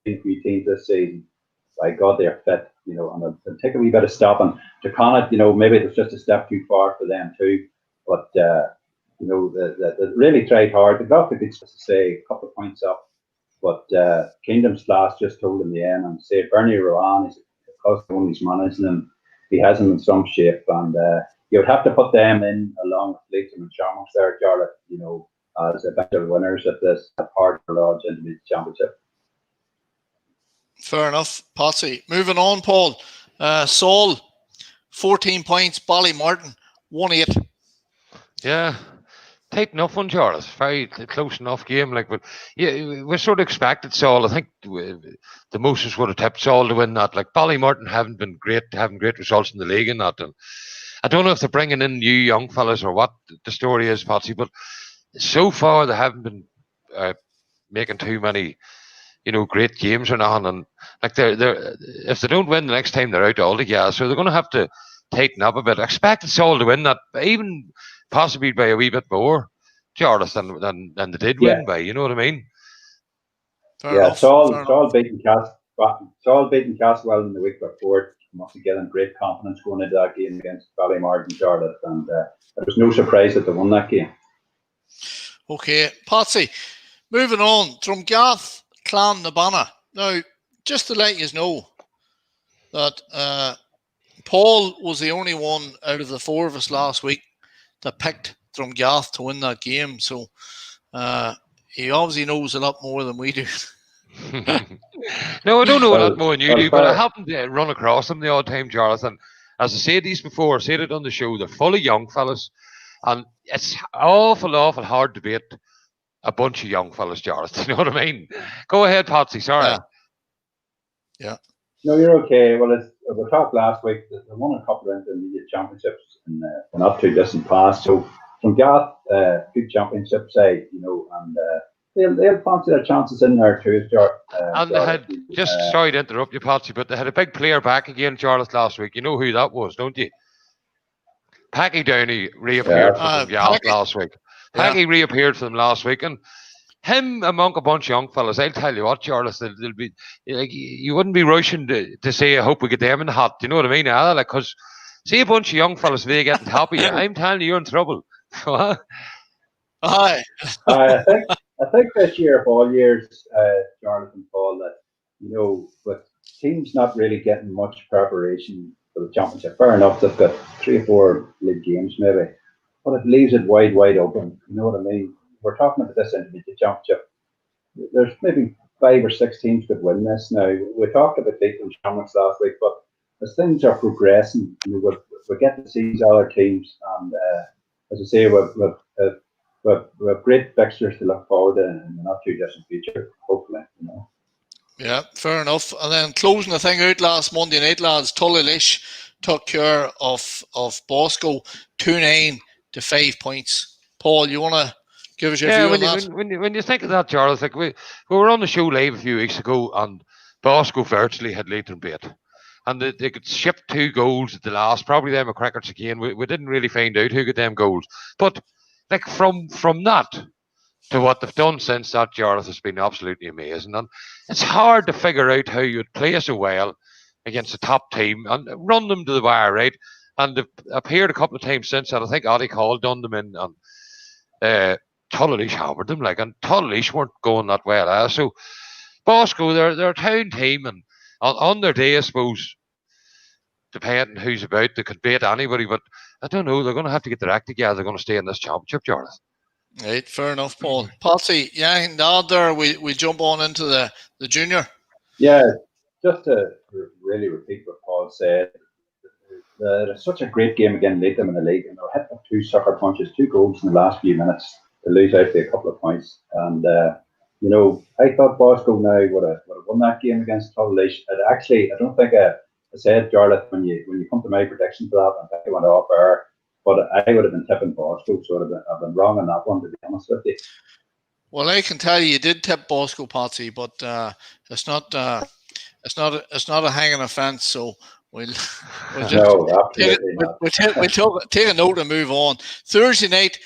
few teams this season. By God, they're fit. You know, and they'll take a wee bit of stopping. To Connacht, you know, maybe it was just a step too far for them too. But you know, they really tried hard. They got the good, to say, a couple of points up. But Kingdom's Class just told him the end and say Bernie Rowan is because the one he's managing him, he has him in some shape, and you would have to put them in along with Leeds and Shamrocks there, Jarlath, as eventual winners at this hard lodge into the championship. Fair enough, Patsy. Moving on, Paul. Saul, 14 points. Ballymartin, 1-8. Yeah, tight enough one, Jarlath. Very close enough game. But yeah, we sort of expected Saul. I think the most would have tipped Saul to win that. Ballymartin haven't been great, having great results in the league and that. And I don't know if they're bringing in new young fellas or what the story is, Patsy. But so far they haven't been making too many, great games or nothing. And they're if they don't win the next time, they're out altogether. So they're going to have to tighten up a bit. I expected Saul to win that, even possibly by a wee bit more, Jarlath, than they did win by. You know what I mean? Fair enough. Saul beating Castlewell in the week before. Must have given great confidence going into that game against Ballymartin, Jarlath, and there was no surprise that they won that game. Okay, Patsy. Moving on, Drumgath, Clan Nabana. Now, just to let you know that Paul was the only one out of the four of us last week that picked Drumgath to win that game. So he obviously knows a lot more than we do. No, I don't know a lot more than you do, but I happen to run across them the odd time, Jarlath. And as I said these before, I said it on the show, they're full of young fellas. And it's awful hard to beat a bunch of young fellas, Jarlath. You know what I mean? Go ahead, Patsy. Sorry. Yeah. No, you're okay. Well, we talked last week that they won a couple of intermediate championships in the not too distant past. So from Gath, good championship side, and they'll fancy their chances in there too. And they had sorry to interrupt you, Patsy, but they had a big player back again, Jarlath, last week. You know who that was, don't you? Packy Downey reappeared for Gath last week. Packy reappeared for them last week, and him among a bunch of young fellas. I'll tell you what, Jarlath, they'll be you wouldn't be rushing to say, I hope we get them in the hot. Do you know what I mean? Because see a bunch of young fellas, if they get on top of you, I'm telling you, you're in trouble. Aye. I think this year, of all years, Jarlath and Paul, that with teams not really getting much preparation for the championship. Fair enough, they've got 3 or 4 league games maybe, but it leaves it wide open. You know what I mean? We're talking about this intermediate championship. There's maybe 5 or 6 teams could win this now. We talked about beating Shamrocks last week, but as things are progressing, we get to see these other teams, and as I say, we've great fixtures to look forward to in the not too distant future, hopefully. Yeah, fair enough. And then closing the thing out last Monday night, lads, Tullylish took care of Bosco 2-9 to 5 points. Paul, you want to give us your view on that? When you think of that, Jarlath, we were on the show live a few weeks ago, and Bosco virtually had Leitrim beat. And they could ship 2 goals at the last, probably them at Crickets again. We didn't really find out who got them goals. But from that to what they've done since that, Jarlath, has been absolutely amazing. And it's hard to figure out how you'd play so well against a top team and run them to the wire, right? And they've appeared a couple of times since that. I think Ollie Hall done them in, and Tullylish hammered them, and Tullylish weren't going that well. So Bosco, they're a town team, and on their day, I suppose, depending who's about, they could beat anybody, but I don't know, they're going to have to get their act together. They're going to stay in this championship, Jarlath. Right, fair enough, Paul. Patsy, there we jump on into the junior. Yeah, just to really repeat what Paul said, it's such a great game again, Leitrim in the league, and they're hitting 2 sucker punches, 2 goals in the last few minutes to lose out by a couple of points. And I thought Bosco now would have won that game against Tullylish. I don't think I said, Jarlath, when you come to my prediction for that, I think I went off air, but I would have been tipping Bosco, so I've been wrong on that one, to be honest with you. Well, I can tell you did tip Bosco, Patsy, but it's not a hanging offence, so we'll just take a note and move on. Thursday night,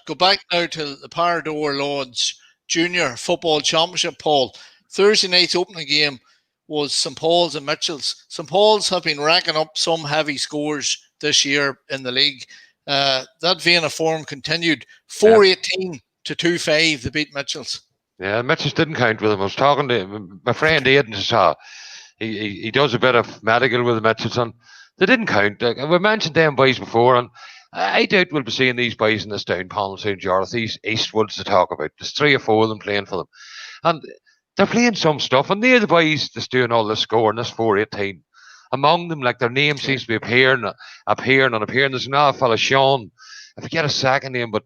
go back now to the Parador Lodge Junior Football Championship, Paul. Thursday night's opening game was St. Paul's and Mitchell's. St. Paul's have been racking up some heavy scores this year in the league. That vein of form continued. 4-18 to 2-5, they beat Mitchell's. Yeah, Mitches didn't count with him. I was talking to my friend Aidan. He does a bit of medical with the Mitches, and they didn't count. Like, we mentioned them boys before, and I doubt we'll be seeing these boys in this down panel soon, Jarlath. These Eastwoods to talk about. There's 3 or 4 of them playing for them, and they're playing some stuff. And they're the boys that's doing all this scoring, this 4-18. Among them, like their name seems to be appearing. There's another fella, Sean. I forget his second name, but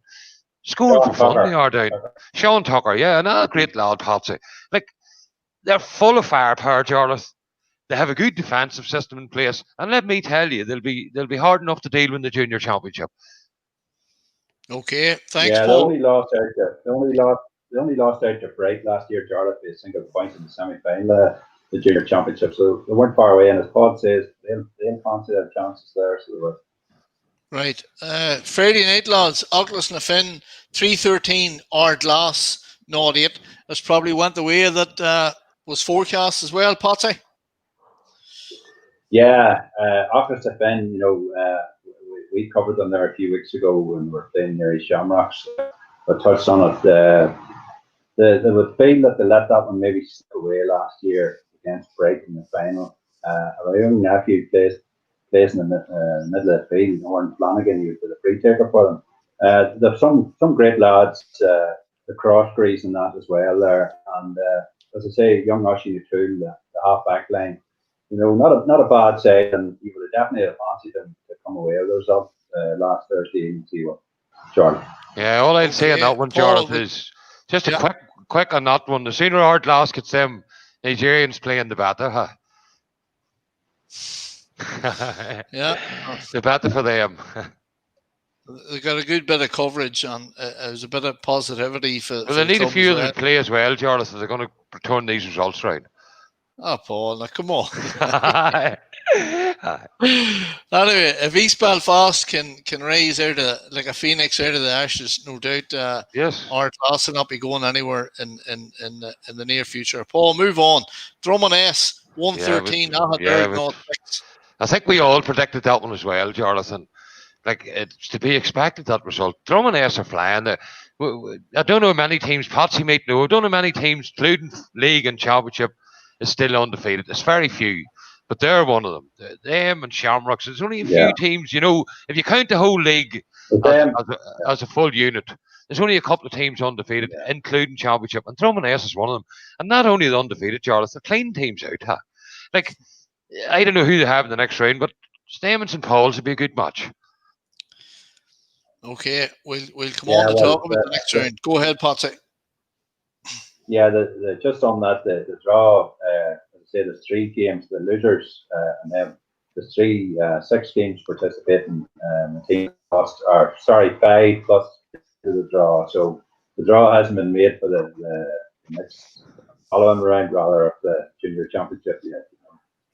scoring for fun they are down. Sean Tucker, yeah, another great lad, Patsy. Like, they're full of firepower, Jarlath. They have a good defensive system in place, and let me tell you, they'll be hard enough to deal with the junior championship. Okay, thanks, yeah, Paul. they only lost out to Bright last year, Jarlath, by a single point in the semi-final, the junior championship. So they weren't far away, and as Paul says, they'll fancy their chances there. So they were. Right. Friday night, lads. Oculus na Finn, 3-13, Ardglass, 0-8. That's probably went the way that was forecast as well, Patsy. Yeah, Oculus na Finn, we covered them there a few weeks ago when we were playing near Shamrocks. I touched on it. They would feel that they let that one maybe slip away last year against Bright in the final. My young nephew plays in the middle of the field. Owen Flanagan, he was the free taker for them. There's some great lads, the Crossgrees and that as well there. And as I say, young Oshie O'Toole, the half back line, not a bad side, and you would have definitely fancied them to come away with the result last Thursday and see what Charlie. Yeah, all I'd say on that one, Jarlath, is just a quick on that one. The sooner Ardglass gets them Nigerians playing, the better, huh? Yeah, the better for them. They got a good bit of coverage, and there's a bit of positivity for. Well, they need a few of them to play as well, Jarlath, if they're going to turn these results right. Oh, Paul, now come on. Anyway, if East Belfast can raise out of like a phoenix out of the ashes, no doubt. Yes. Ardglass will not be going anywhere in the near future. Paul, move on. Drummond S 113. I think we all predicted that one as well, Jarlath. Like, it's to be expected, that result. Drummond S are flying. I don't know many teams. Patsy might know. I don't know many teams, including league and championship, is still undefeated. It's very few, but they're one of them. Them and Shamrocks. There's only a few teams. If you count the whole league as a full unit, there's only a couple of teams undefeated, including championship. And Drummond S is one of them. And not only the undefeated, Jarlath, they're cleaning teams out. Huh? Like, I don't know who they have in the next round, but Stem and St. Paul's would be a good match. Okay, we'll come on to talk about the next round. Go ahead, Patsy. Yeah, just on that, the draw, say there's 3 games, the losers, and then there's 6 teams participating. The team lost, 5 plus the draw. So the draw hasn't been made for the next following round, rather, of the junior championship yet.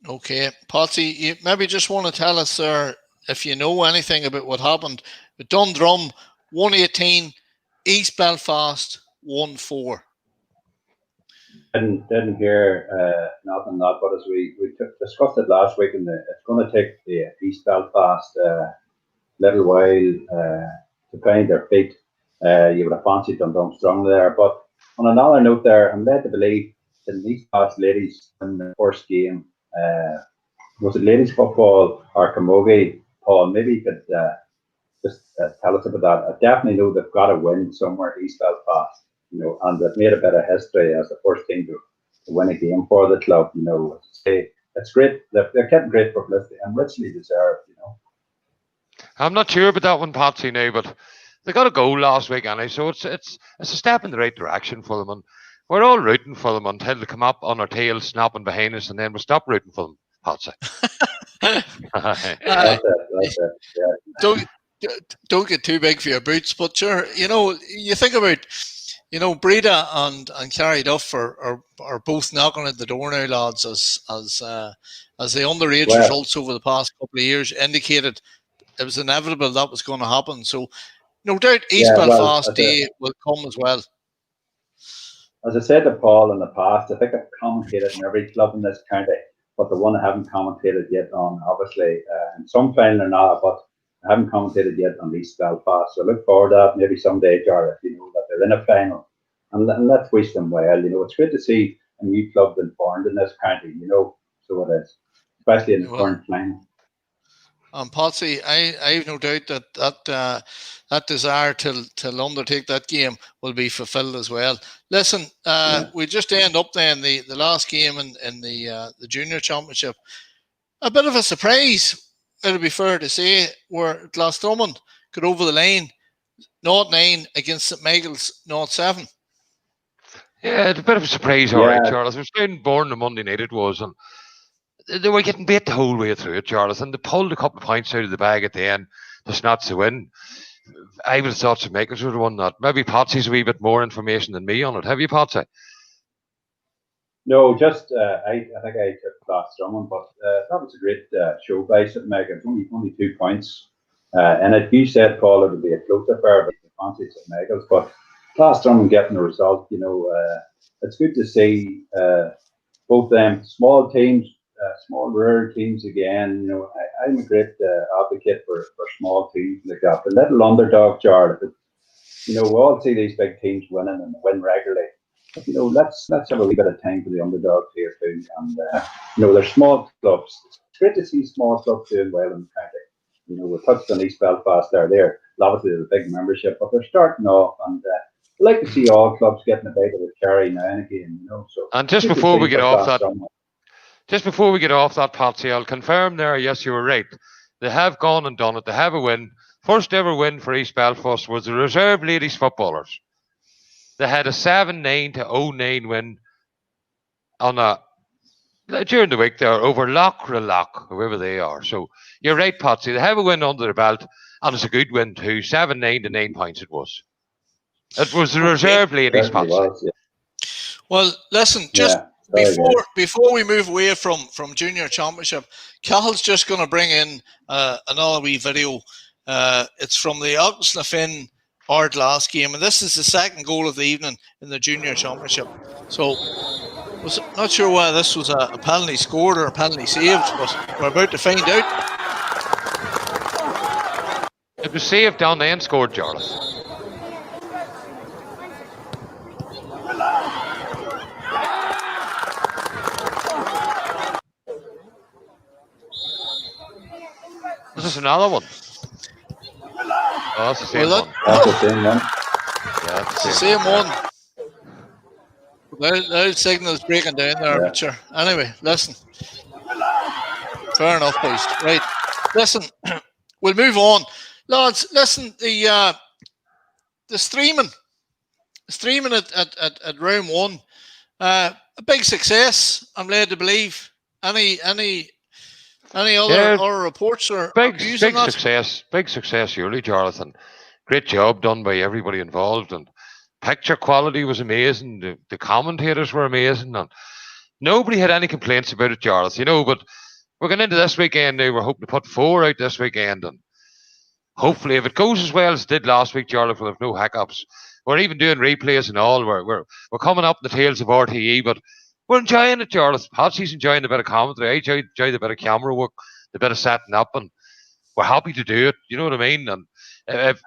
Okay, Patsy, you maybe just want to tell us, sir, if you know anything about what happened with Dundrum 118, East Belfast 1-4. Didn't hear nothing on that, but as we discussed it last week, and it's going to take the East Belfast a little while to find their feet. You would have fancied Dundrum strongly there, but on another note there, I'm led to believe that the East Belfast ladies in the first game, was it ladies football or camogie? Paul, maybe you could just tell us about that. I definitely know they've got to win somewhere, East Belfast. And they've made a bit of history as the first team to win a game for the club. It's great. They're getting great publicity and richly deserved. I'm not sure about that one, Patsy, now, but they got a goal last week, anyway, so it's a step in the right direction for them, and we're all rooting for them until they come up on our tails, snapping behind us, and then we'll stop rooting for them, Patsy. That's it. Yeah. Don't get too big for your boots, but sure, you think about. Breda and Carrie Duff are both knocking at the door now, lads, as the underage results over the past couple of years indicated it was inevitable that was going to happen. So, no doubt East Belfast Day will come as well. As I said to Paul in the past, I think I've commentated in every club in this county, but the one I haven't commentated yet on, obviously, in some final or not, but I haven't commentated yet on East Belfast. So I look forward to that maybe someday, Jarlath, that they're in a final and let's wish them well. It's great to see a new club being formed in this county. So it is, especially in the current climate. And Potsy, I have no doubt that desire to undertake that game will be fulfilled as well. Listen, we just end up then the last game in the junior championship. A bit of a surprise, it'll be fair to say, where Glasdrumond got over the line, 0-9 against St Michael's 0-7. Yeah, it's a bit of a surprise, all right, Charles. It was down born the Monday night, it was, and they were getting beat the whole way through it, Charles, and they pulled a couple of points out of the bag at the end to snatch the win. I would have thought St Michael's would have won that. Maybe Patsy's a wee bit more information than me on it. Have you, Patsy? No, just I think I took Glasdrumond, but that was a great show by St Michael's. Only 2 points, and if you said, Paul, it would be a close affair, but the fancy St Michael's, but Glasdrumond getting the result. It's good to see both them small teams, small rural teams again. I'm a great advocate for small teams like that. The little underdog, Jarlath. We all see these big teams winning and win regularly. But, let's have a wee bit of time for the underdogs here too. And they're small clubs. It's great to see small clubs doing well in the county. We touched on East Belfast there. Obviously, there's a big membership, but they're starting off, and I like to see all clubs getting a bit of a carry now and again. So. And just before we get off that, Patsy, I'll confirm there. Yes, you were right. They have gone and done it. They have a win. First ever win for East Belfast was the reserve ladies footballers. They had a 7-9 to 0-9 win during the week there over Loch, whoever they are. So you're right, Patsy. They have a win under their belt, and it's a good win too. 7-9 to 9 points it was. It was the reserve ladies, Patsy. Well, listen, just before we move away from junior championship, Cal's just going to bring in another wee video. It's from the Oxnafin Ardglass game, and this is the second goal of the evening in the junior championship. So, not sure whether this was a penalty scored or a penalty saved, but we're about to find out. It was saved down the end, scored, Jarlath. This is another one. Oh, that's the same one. That's the same one. Yeah, it's the same one. The signal's breaking down there, but sure. Anyway, listen. Fair enough, boys. Right. Listen, we'll move on. Lads, listen, the streaming at round one, a big success, I'm led to believe. Any other reports or big success, surely, Jonathan. Great job done by everybody involved, and picture quality was amazing. The commentators were amazing, and nobody had any complaints about it, Jarlath. But we're going into this weekend now. We're hoping to put 4 out this weekend, and hopefully, if it goes as well as it did last week, Jarlath, we'll have no hiccups. We're even doing replays and all. We're coming up in the tails of RTE, but we're enjoying it, Jarlath. Patsy's enjoying a bit of commentary. I enjoy the bit of camera work, the bit of setting up, and we're happy to do it. You know what I mean? And if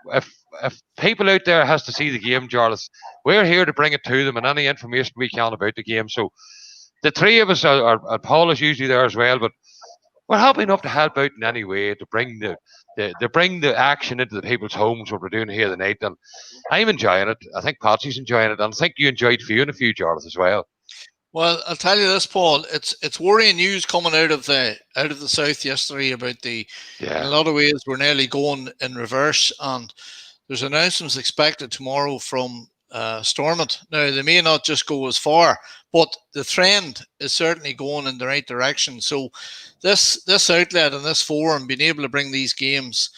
people out there has to see the game, Jarlath, we're here to bring it to them and any information we can about the game. So the three of us are Paul is usually there as well, but we're happy enough to help out in any way to bring the action into the people's homes, what we're doing here tonight. And I'm enjoying it. I think Patsy's enjoying it, and I think you enjoyed viewing a few, Jarlath, as well. Well, I'll tell you this, Paul. It's worrying news coming out of the south yesterday about in a lot of ways we're nearly going in reverse, and there's announcements expected tomorrow from Stormont. Now they may not just go as far, but the trend is certainly going in the right direction. So this outlet and this forum being able to bring these games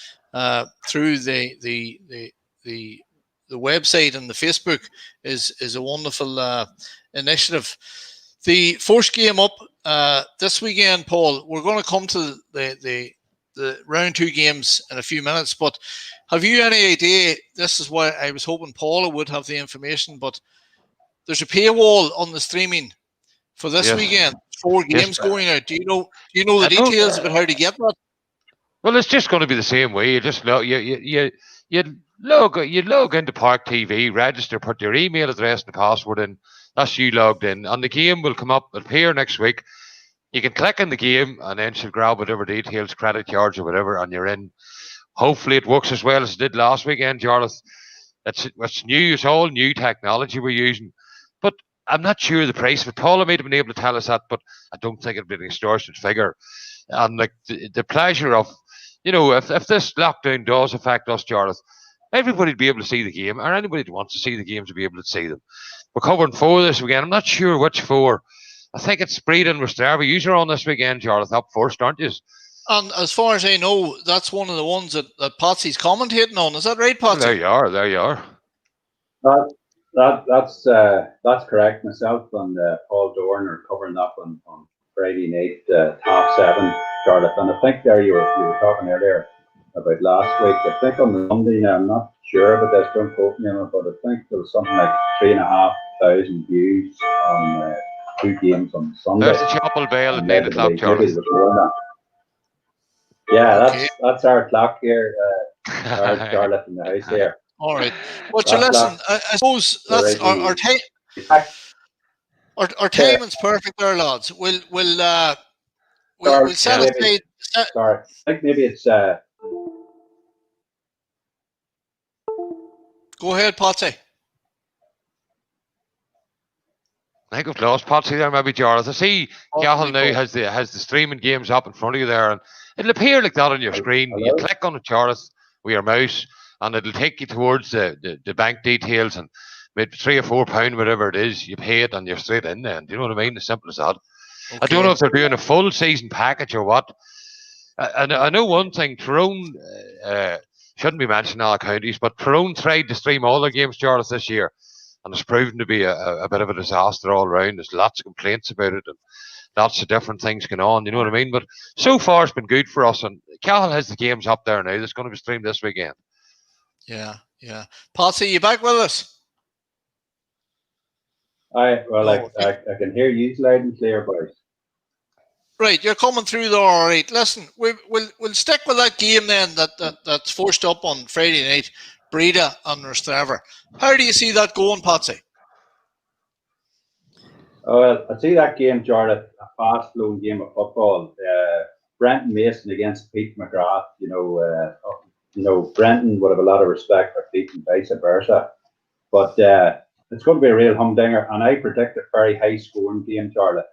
through the website and the Facebook is a wonderful initiative. The first game up this weekend, Paul, we're going to come to the round 2 games in a few minutes, but have you any idea? This is why I was hoping Paula would have the information, but there's a paywall on the streaming for this weekend. 4 games going out. Do you know the details about how to get that? Well, it's just going to be the same way. You just know you you log into Park TV, register, put your email address and the password in. That's you logged in, and the game will come up, appear next week. You can click in the game, and then she'll grab whatever details, credit charge or whatever, and you're in. Hopefully, it works as well as it did last weekend, Jarlath. It's new. It's all new technology we're using, but I'm not sure the price of it. Paula might have been able to tell us that, but I don't think it'd be an extortionate figure. And like the pleasure of, if this lockdown does affect us, Jarlath, everybody'd be able to see the game, or anybody that wants to see the games will be able to see them. We're covering 4 this weekend. I'm not sure which 4. I think it's Breeda and Rostrava. You're on this weekend, Jarlath, up first, aren't you? And as far as I know, that's one of the ones that Patsy's commentating on. Is that right, Patsy? There you are. That's correct. Myself and Paul Dorn are covering that on Friday night, 7:30, Jarlath. And I think there you were talking earlier about last week. I think on the Monday now, I'm not sure about this, don't quote me on it, but I think there was something like 3,500 views on 2 games on Sunday. There's the Chapel Bell at 9 o'clock, Jarlath. Yeah, that's our clock here, our Jarlath in the house here. All right. Well, so listen, I suppose that's our time. Our timing's perfect there, lads. We'll set aside. Sorry, I think maybe it's. Go ahead, Patsy. I think we've lost Patsy there, maybe, Jarlath. I see Cahill now has the streaming games up in front of you there, and it'll appear like that on your screen. Hello? You click on it, Jarlath, with your mouse, and it'll take you towards the bank details, and maybe £3 or £4, whatever it is, you pay it and you're straight in there. Do you know what I mean? As simple as that. Okay. I don't know if they're doing a full season package or what. I know one thing, Tyrone, shouldn't be mentioning all counties, but Tyrone tried to stream all their games, Jarlath, this year, and it's proven to be a bit of a disaster all round. There's lots of complaints about it, and lots of different things going on, you know what I mean? But so far it's been good for us, and Cahill has the games up there now. That's going to be streamed this weekend. Yeah. Patsy, you back with us? I can hear you loud and clear, boys. Right, you're coming through there all right. Listen, we'll stick with that game then that's forced up on Friday night, Breeda and Rostrava. How do you see that going, Patsy? Well, I see that game, Jarlath, a fast-flowing game of football. Brenton Mason against Pete McGrath. Brenton would have a lot of respect for Pete and vice versa. But it's going to be a real humdinger, and I predict a very high-scoring game, Jarlath.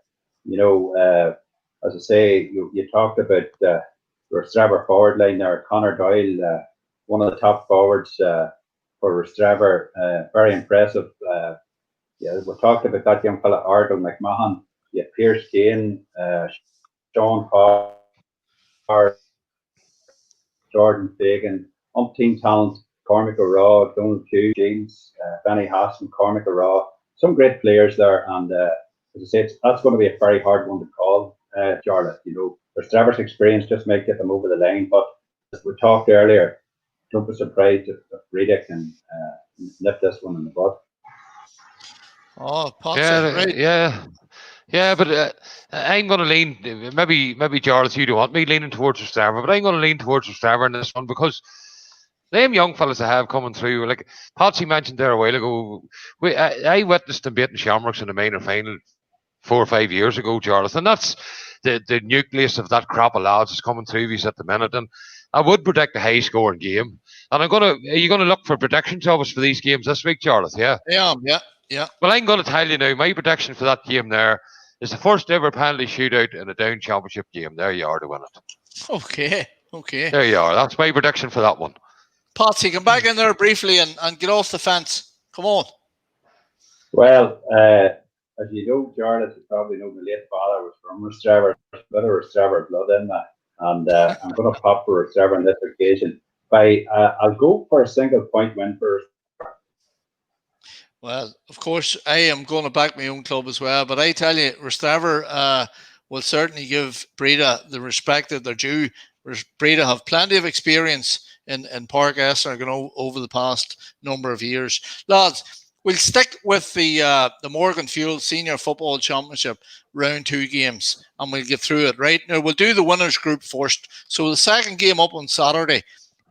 As I say, you talked about the Rostrava forward line there. Conor Doyle, one of the top forwards for Rostrava, very impressive. We talked about that young fella, Ardo McMahon. Pierce Kane, Sean Parr, Jordan Fagan, umpteen talent, Cormac O'Raw, Donald Pugh, James, Benny Hassan, Cormac O'Raw. Some great players there, and as I say, that's going to be a very hard one to call, Jarlath. Rostrava's experience just might get them over the line, but as we talked earlier, don't be surprised if Breeda can nip this one in the bud. Oh, Patsy, right. Yeah, but I'm going to lean, maybe Jarlath, you don't want me leaning towards Rostrava, but I'm going to lean towards Rostrava in this one, because them young fellas I have coming through, like Patsy mentioned there a while ago, I witnessed them beating Shamrocks in the minor final 4 or 5 years ago, Jarlath, and that's the nucleus of that crop of lads that's coming through these at the minute, and I would predict a high scoring game. And are you going to look for predictions of us for these games this week, Jarlath? Yeah. Yeah. Well, I'm going to tell you now, my prediction for that game there is the first ever penalty shootout in a down championship game. There you are to win it. Okay. There you are. That's my prediction for that one. Patsy, come back in there briefly and get off the fence. Come on. Well, as you know, Jarlath, you probably know my late father was from Rostrava, a bit of Rostrava blood in that. And I'm going to pop for Rostrava on this occasion. I'll go for a single point win for Rostrava. Well, of course, I am going to back my own club as well. But I tell you, Rostrava will certainly give Breeda the respect that they're due. Breeda have plenty of experience in Park Esser over the past number of years. Lads, we'll stick with the Morgan Fuel Senior Football Championship round 2 games, and we'll get through it, right? Now, we'll do the winners group first. So the second game up on Saturday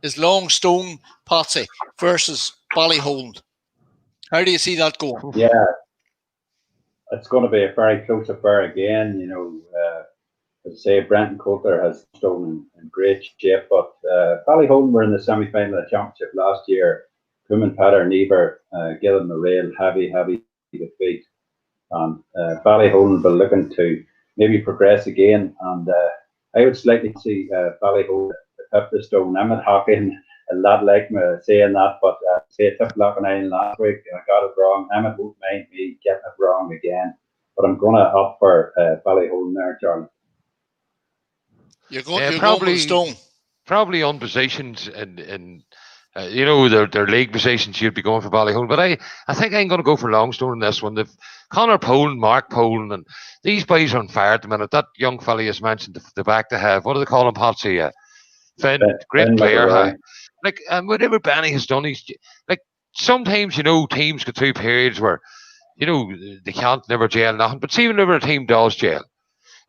is Longstone, Patsy, versus Ballyholland. How do you see that going? Yeah, it's going to be a very close affair again. As I say, Brenton Coulter has Longstone in great shape, but Ballyholland were in the semi-final of the championship last year. Cumin Patter, Never, Gillen Morale, heavy defeat. And Ballyholland will looking to maybe progress again. And I would slightly see Ballyholland tip the stone. I'm not happy a lot like me saying that, but say I tipped Lough Island last week and I got it wrong. Emmett won't mind me getting it wrong again. But I'm going to opt for Ballyholland there, Charlie. You're going with the stone. Probably on positions in their league positions, you'd be going for Ballyholland. But I think I'm going to go for Longstone in this one. They've Conor Poland, Mark Poland, and these boys are on fire at the minute. That young fella you mentioned, the back to have. What do they call him, Patsy? Finn, great player. And whatever Benny has done, he's like sometimes teams go through periods where they can't never jail nothing. But see, whenever a team does jail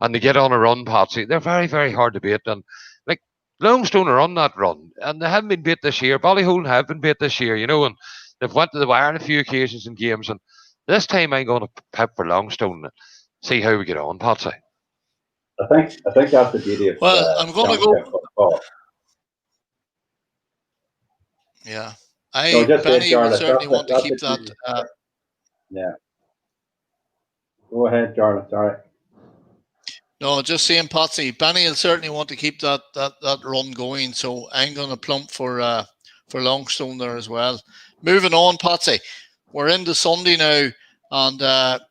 and they get on a run, Patsy, they're very, very hard to beat. And like Longstone are on that run, and they haven't been beat this year. Ballyholland have been beat this year, and they've went to the wire on a few occasions in games. And this time I'm going to pip for Longstone and see how we get on, Patsy. I think that's the beauty of. Well, I'm going to go. Football. Yeah, Benny would certainly want to keep that. Yeah. Go ahead, Jarlath. Sorry. No, just saying, Patsy. Benny will certainly want to keep that run going. So I'm going to plump for Longstone there as well. Moving on, Patsy. We're into Sunday now, and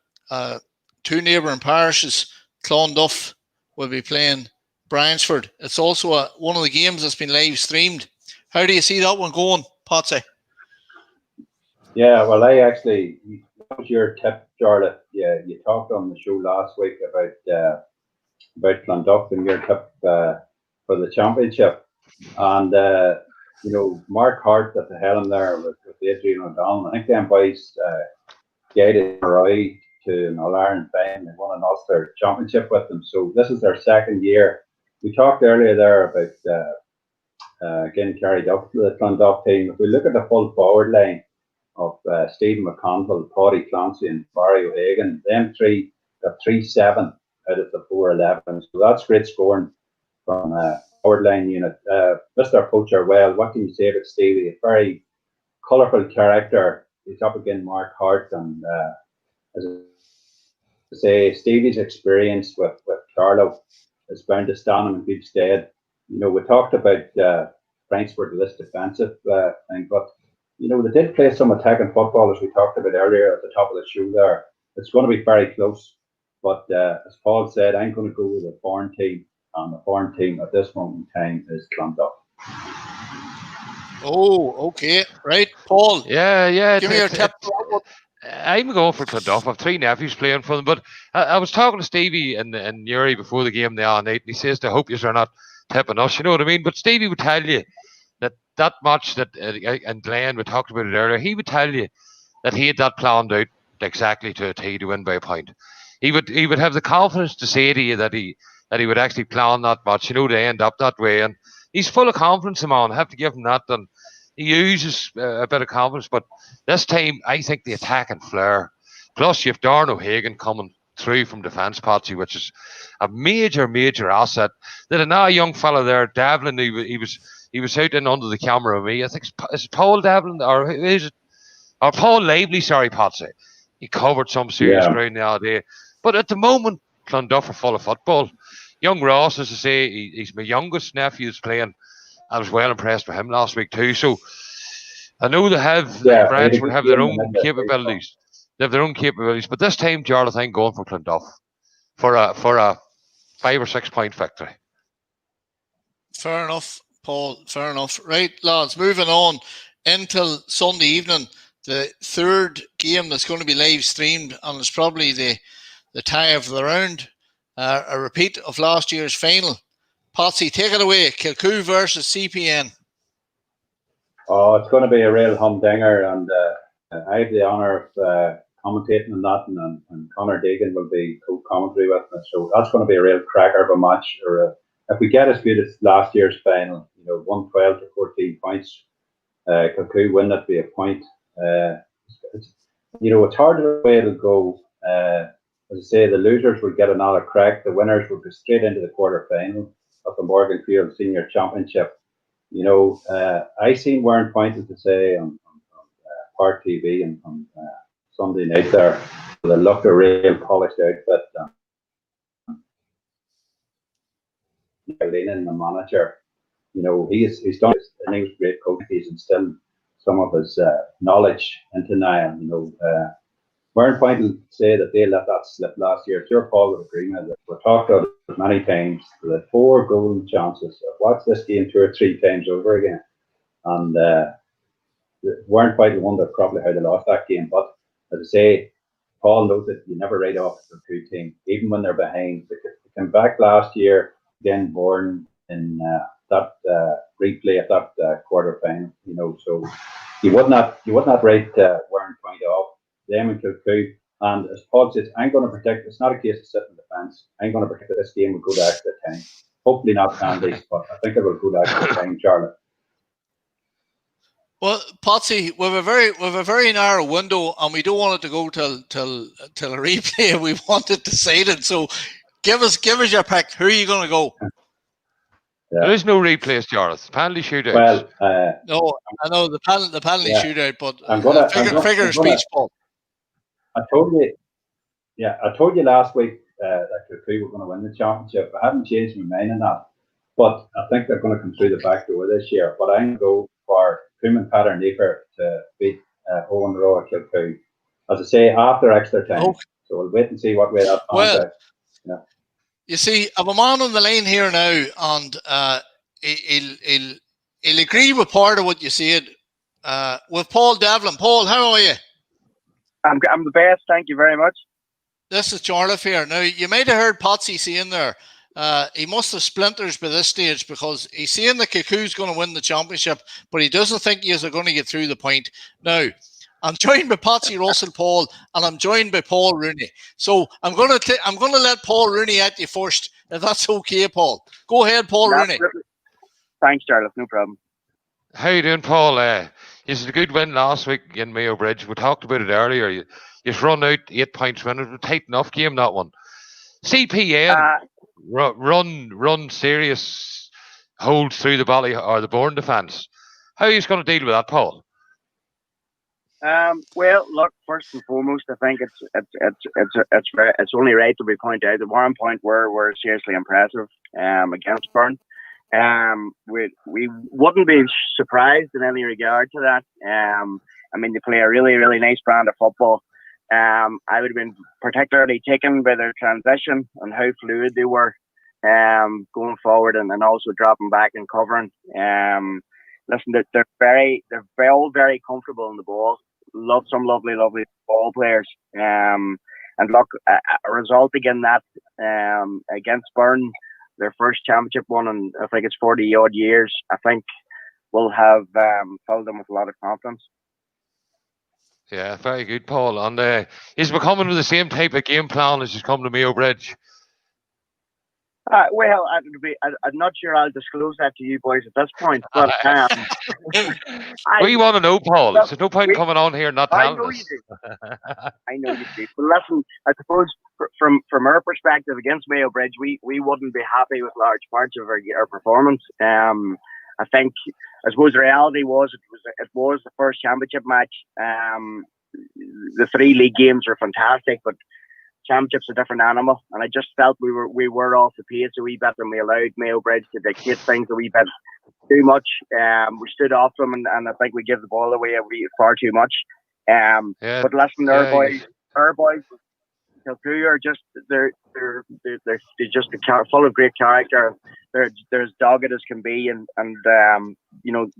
two neighbouring parishes, Clonduff, will be playing Bryansford. It's also one of the games that's been live streamed. How do you see that one going, Patsy? Yeah, well, that was your tip, Jarlath. Yeah, you talked on the show last week about Clonduff and your tip for the championship. And, Mark Hart at the helm there with Adrian O'Donnell. I think them boys guided Roy to an All-Ireland final. They won an Ulster championship with them. So this is their second year. We talked earlier there about getting carried up to the Clonduff team. If we look at the full forward line of Stephen McConville, Paddy Clancy and Barry O'Hagan, them three got 3-7 out of the 4-11. So that's great scoring from forward line unit. Mr. Poacher, well, what can you say about Stevie? A very colourful character. He's up against Mark Hart, and as I say, Stevie's experience with Carlo is bound to stand him in good stead. We talked about Bryansford, this defensive thing, but they did play some attacking football, as we talked about earlier at the top of the show there. It's going to be very close, but as Paul said, I'm going to go with a foreign team, and the foreign team at this moment in time is Clonduff. Oh, okay. Right, Paul. Yeah. Give me your tip. I'm going for Clonduff. I have three nephews playing for them, but I was talking to Stevie and Yuri before the game the other night, and he says, I hope you're not tipping us, you know what I mean? But Stevie would tell you that match that and Glenn, we talked about it earlier, he would tell you that he had that planned out exactly to a T to win by a point. He would have the confidence to say to you that he would actually plan that match, to end up that way. And he's full of confidence, man. I have to give him that. And he uses a bit of confidence. But this time, I think the attack and flair. Plus, you have Darren O'Hagan coming through from defence, Patsy, which is a major, major asset. There's another young fella there, Devlin. He was out and under the camera with me. I think it's Paul Devlin, or is it? Or Paul Lively, sorry, Patsy. He covered some serious ground the other day. But at the moment, Clonduff are full of football. Young Ross, as I say, he's my youngest nephew's playing. I was well impressed with him last week too. So I know Bryansford have their own capabilities. They have their own capabilities. But this time, Jarlath, I'm going for Clonduff for a 5 or 6 point victory. Fair enough, Paul. Fair enough. Right, lads, moving on until Sunday evening. The third game that's going to be live streamed, and it's probably the tie of the round, a repeat of last year's final. Patsy, take it away. Kilcoo versus CPN. Oh, it's going to be a real humdinger, and I have the honour of commentating on that, and Conor Deegan will be co-commentary with me. So that's going to be a real cracker of a match. Or if we get as good as last year's final, 112 to 14 points. Kilcoo win that by a point. It's hard to way it'll go. As I say, the losers will get another crack. The winners will go straight into the quarter final of the Morganfield Senior Championship. I seen Warren Point, to say, on Park TV and on Sunday night there. They looked a real polished outfit. Leaning the manager, he's done his, and he was a great coach. He's instilled some of his knowledge into Niall. Warren Point will say that they let that slip last year. Sure, Paul would agree with it. We've talked about it many times. The 4 golden chances. I've watched this game 2 or 3 times over again. And Warren Point will wonder probably how they lost that game. But as I say, Paul knows that you never write off the 2 team, even when they're behind. They came back last year, again, born in that replay of that quarter final. So you would not write Warren Point off. Them and Kilcoo, and as Paul says, I'm going to protect. It's not a case of sitting the fence. I'm going to protect this game will go to extra time. Hopefully not penalties, but I think it will go to extra time, Jarlath. Well, Potsy, we have a very narrow window, and we don't want it to go till a replay. We want it decided. So, give us your pick. Who are you going to go? Yeah. There is no replays, Jarlath. Penalty shootout. Well, no, I know the penalty shootout, but figure of speech, Paul. I told you last week that Kilcoo were going to win the championship. I haven't changed my mind on that, but I think they're going to come through the back door this year. But I'm going to go for Truman Pattern-Napier to beat Owen Rowe at Kilcoo. As I say, after extra time. Oh. So we'll wait and see what way that pans out. Yeah. You see, I have a man on the line here now, and he'll agree with part of what you said. With Paul Devlin. Paul, how are you? I'm the best, thank you very much. This is Jarlath here. Now, you might have heard Potsy saying there, he must have splinters by this stage, because he's saying that Kilcoo's going to win the championship, but he doesn't think he is going to get through the point. Now, I'm joined by Potsy Russell, Paul, and I'm joined by Paul Rooney. So I'm going to let Paul Rooney at you first, if that's okay, Paul. Go ahead, Paul Rooney. Thanks, Jarlath. No problem. How you doing, Paul? This is a good win last week in Mayo Bridge. We talked about it earlier. You've run out 8 points when it was a tight enough game, that one. CPN run serious holds through the Bally or the Bourne defence. How are you going to deal with that, Paul? Well, look, first and foremost, I think it's only right that we point out that Warren Point were seriously impressive against Bourne. We wouldn't be surprised in any regard to that. I mean, they play a really, really nice brand of football. I would have been particularly taken by their transition and how fluid they were going forward, and also dropping back and covering. Listen, they're all very comfortable in the ball. Love some lovely ball players. And look, a result again that against Bourne, their first championship one in I think it's 40 odd years, I think will have filled them with a lot of confidence. Yeah, very good, Paul. And he's becoming with the same type of game plan as he's come to Mayo Bridge. Well, I'm not sure I'll disclose that to you boys at this point, but we want to know, Paul. There's no point coming on here not telling us. I know you do. But listen, I suppose from our perspective against Mayo Bridge, we wouldn't be happy with large parts of our performance. I suppose the reality was it was the first championship match. The 3 league games were fantastic, but championship's a different animal, and I just felt we were off the pace a wee bit, and we allowed Mayo Bridge to dictate things a wee bit too much. We stood off them, and I think we gave the ball away far too much. But listen, our boys, Kilcoo are just they're just full of great character. They're as dogged as can be, and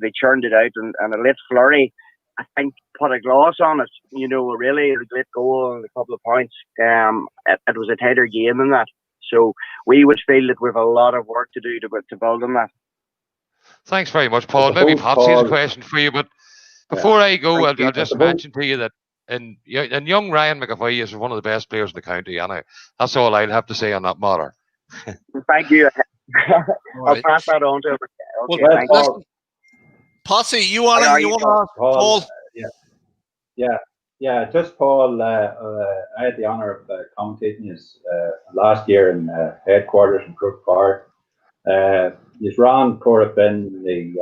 they churned it out, and a late flurry, I think, put a gloss on it. Really a great goal and a couple of points. It was a tighter game than that. So we would feel that we have a lot of work to do to build on that. Thanks very much, Paul. Maybe Patsy has a question for you, but before I go, I'll just mention to you that and young Ryan McAvoy is one of the best players in the county, and that's all I'll have to say on that matter. Thank you. I'll right. pass that on to him. Okay, Well, thank you. listen, Potsy, you want How are to you, ask Paul? Just Paul. I had the honour of commentating his last year in headquarters in Crook Park. He's ran Cork in the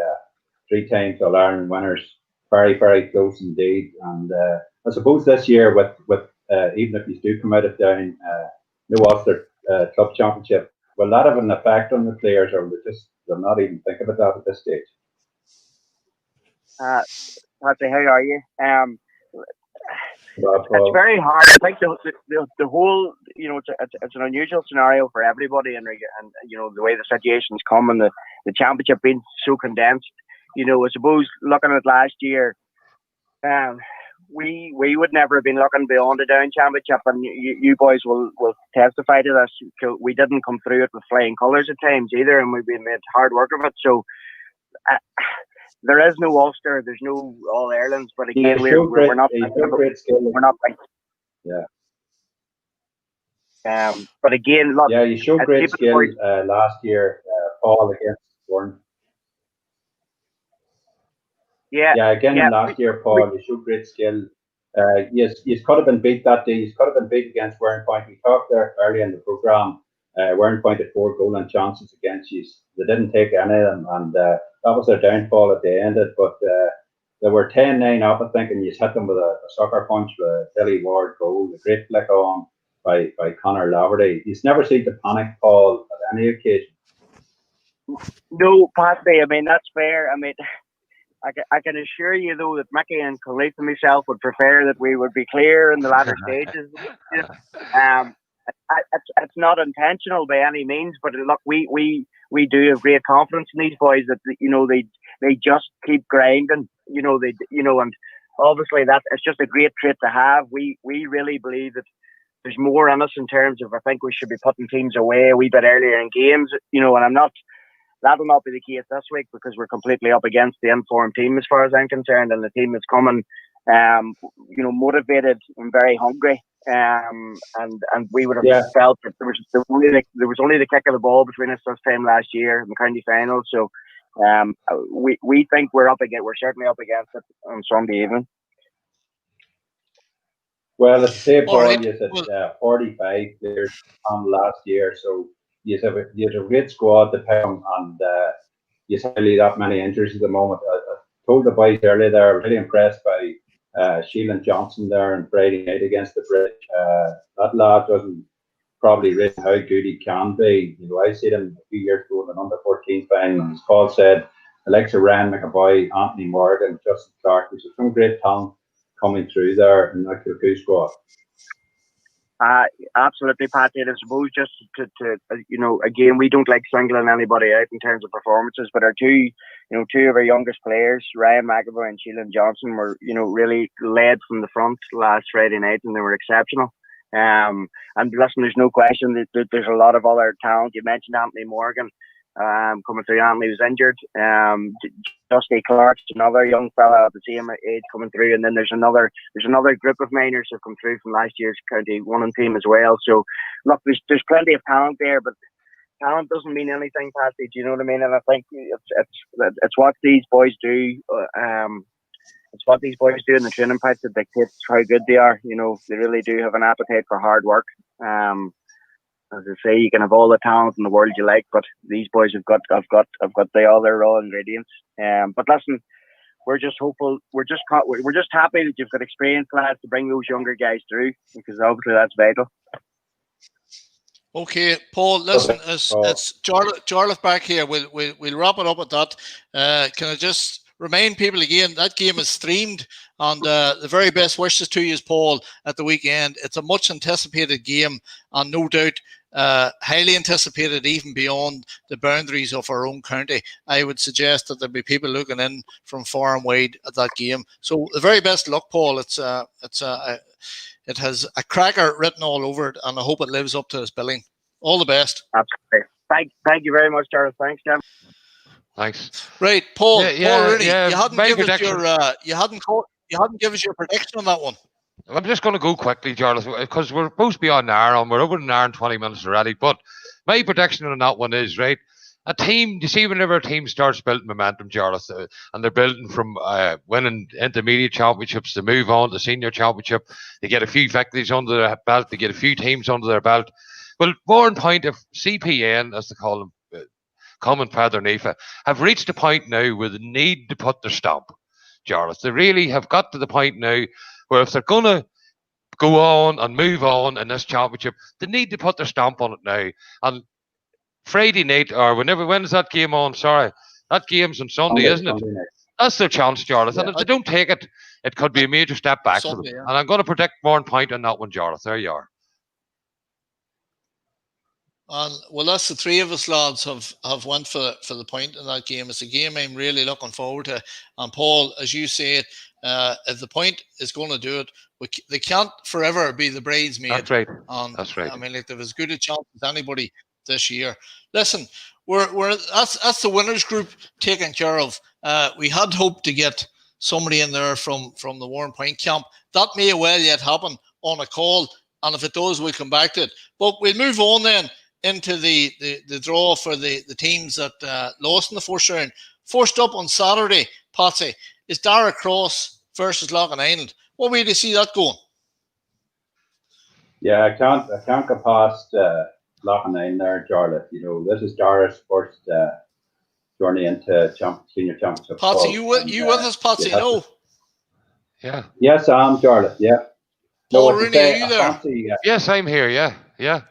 3 times All Ireland winners, very, very close indeed. And I suppose this year, with even if you do come out of down no Ulster Club Championship, will that have an effect on the players, or they're not even thinking about that at this stage? Patsy, how are you? Well, It's very hard. I think the whole, it's an unusual scenario for everybody, and the way the situation's come and the championship being so condensed. I suppose looking at last year, we would never have been looking beyond the Down Championship, and you boys will testify to this. We didn't come through it with flying colours at times either, and we've been made hard work of it. So there is no Ulster, there's no All Irelands, but again, we're not. We're not. But again, look. Yeah, you showed great skill last year, Paul, against Warren. Last year, Paul, you showed great skill. You could have been beat that day. You could have been beat against Warren Point. We talked there earlier in the programme. Warren Point had 4 goal chances against you. They didn't take any of them, and that was their downfall at the end. But they were 10-9 up, I think, and you hit them with a sucker punch with a Billy Ward goal, a great flick on by Conor Laverty. He's never seen the panic, Paul, at any occasion. No, Patsy, I mean, that's fair. I mean, I can assure you, though, that Mickey and Khalif and myself would prefer that we would be clear in the latter stages. It's not intentional by any means, but look, we do have great confidence in these boys that they just keep grinding. And obviously it's just a great trait to have. We really believe that there's more in us in terms of, I think we should be putting teams away a wee bit earlier in games. And that'll not be the case this week because we're completely up against the informed team as far as I'm concerned, and the team is coming, motivated and very hungry. And we would have felt that there was only the kick of the ball between us this time last year in the county final. So we think we're certainly up against it on Sunday evening. Well, as I say, Paul, you said 45 players on last year, so you have a great squad to pick them, and you have really that many injuries at the moment. I told the boys earlier there, I was really impressed by Sheelan Johnson there on Friday night against the Bridge. That lad doesn't probably realize how good he can be. I seen him a few years ago in an under-14 final, and as Paul said, Alexa Ryan McAvoy, Anthony Morgan, Justin Clark, which is some great talent coming through there in that Kilcoo squad. Absolutely, Patty. I suppose just to again, we don't like singling anybody out in terms of performances, but our two of our youngest players, Ryan McAvoy and Sheelan Johnson, were really led from the front last Friday night, and they were exceptional. And listen, there's no question that there's a lot of other talent. You mentioned Anthony Morgan coming through. Anthony was injured. Dusty Clark's another young fella at the same age coming through, and then there's another group of minors who've come through from last year's county one team as well. So look, there's plenty of talent there, but talent doesn't mean anything, Patsy. Do you know what I mean? And I think it's what these boys do. It's what these boys do in the training pitch that dictates how good they are. They really do have an appetite for hard work. As I say, you can have all the talent in the world you like, but these boys have got the other raw ingredients. But listen, we're just hopeful. We're just happy that you've got experienced lads to bring those younger guys through, because obviously that's vital. Okay, Paul. Listen, it's Jarlath back here. We'll wrap it up at that. Can I just remind people again, that game is streamed, and the very best wishes to you, Paul, at the weekend. It's a much anticipated game, and no doubt highly anticipated even beyond the boundaries of our own county. I would suggest that there'll be people looking in from far and wide at that game. So the very best luck, Paul. It has a cracker written all over it, and I hope it lives up to its billing. All the best. Absolutely. Thank you very much, Jarlath. Thanks, Jim. Thanks. Right, Paul. Paul Rooney, you hadn't given us your prediction on that one. I'm just going to go quickly, Jarlath, because we're supposed to be on an hour, and we're over an hour and 20 minutes already. But my prediction on that one is, right, a team, you see, whenever a team starts building momentum, Jarlath, and they're building from winning intermediate championships, they move on to senior championship, they get a few victories under their belt, they get a few teams under their belt. Well, more in point of CPN, as they call them, Common Feather Nifa, have reached a point now where they need to put their stamp, Jarlath. They really have got to the point now where if they're going to go on and move on in this championship, they need to put their stamp on it now. And Friday night, or when is that game on? Sorry, that game's on Sunday, isn't it? Sunday That's their chance, Jarlath. Yeah. And if they don't take it, it could be a major step back for them. Sunday, yeah. And I'm going to predict more point on that one, Jarlath. There you are. And well, that's the three of us lads have went for the point in that game. It's a game I'm really looking forward to. And Paul, as you say, if the point is going to do it, they can't forever be the bridesmaid. That's right. And That's right. I mean, like, they've as good a chance as anybody this year. Listen, that's the winners group taken care of. We had hoped to get somebody in there from the Warren Point camp. That may well yet happen on a call, and if it does, we'll come back to it. But we'll move on then into the draw for the teams that lost in the first round. First up on Saturday, Patsy, is Dara Cross versus Loughlin Island. What way do you see that going? Yeah, I can't go past Loughlin Island there, Jarlath. You know, this is Dara's first journey into senior championship. Patsy, you with us, Patsy? No. Yeah. Yes, I'm Jarlath. Yeah. Paul Rooney, are you there? Fancy, Yes, I'm here. Yeah. Yeah.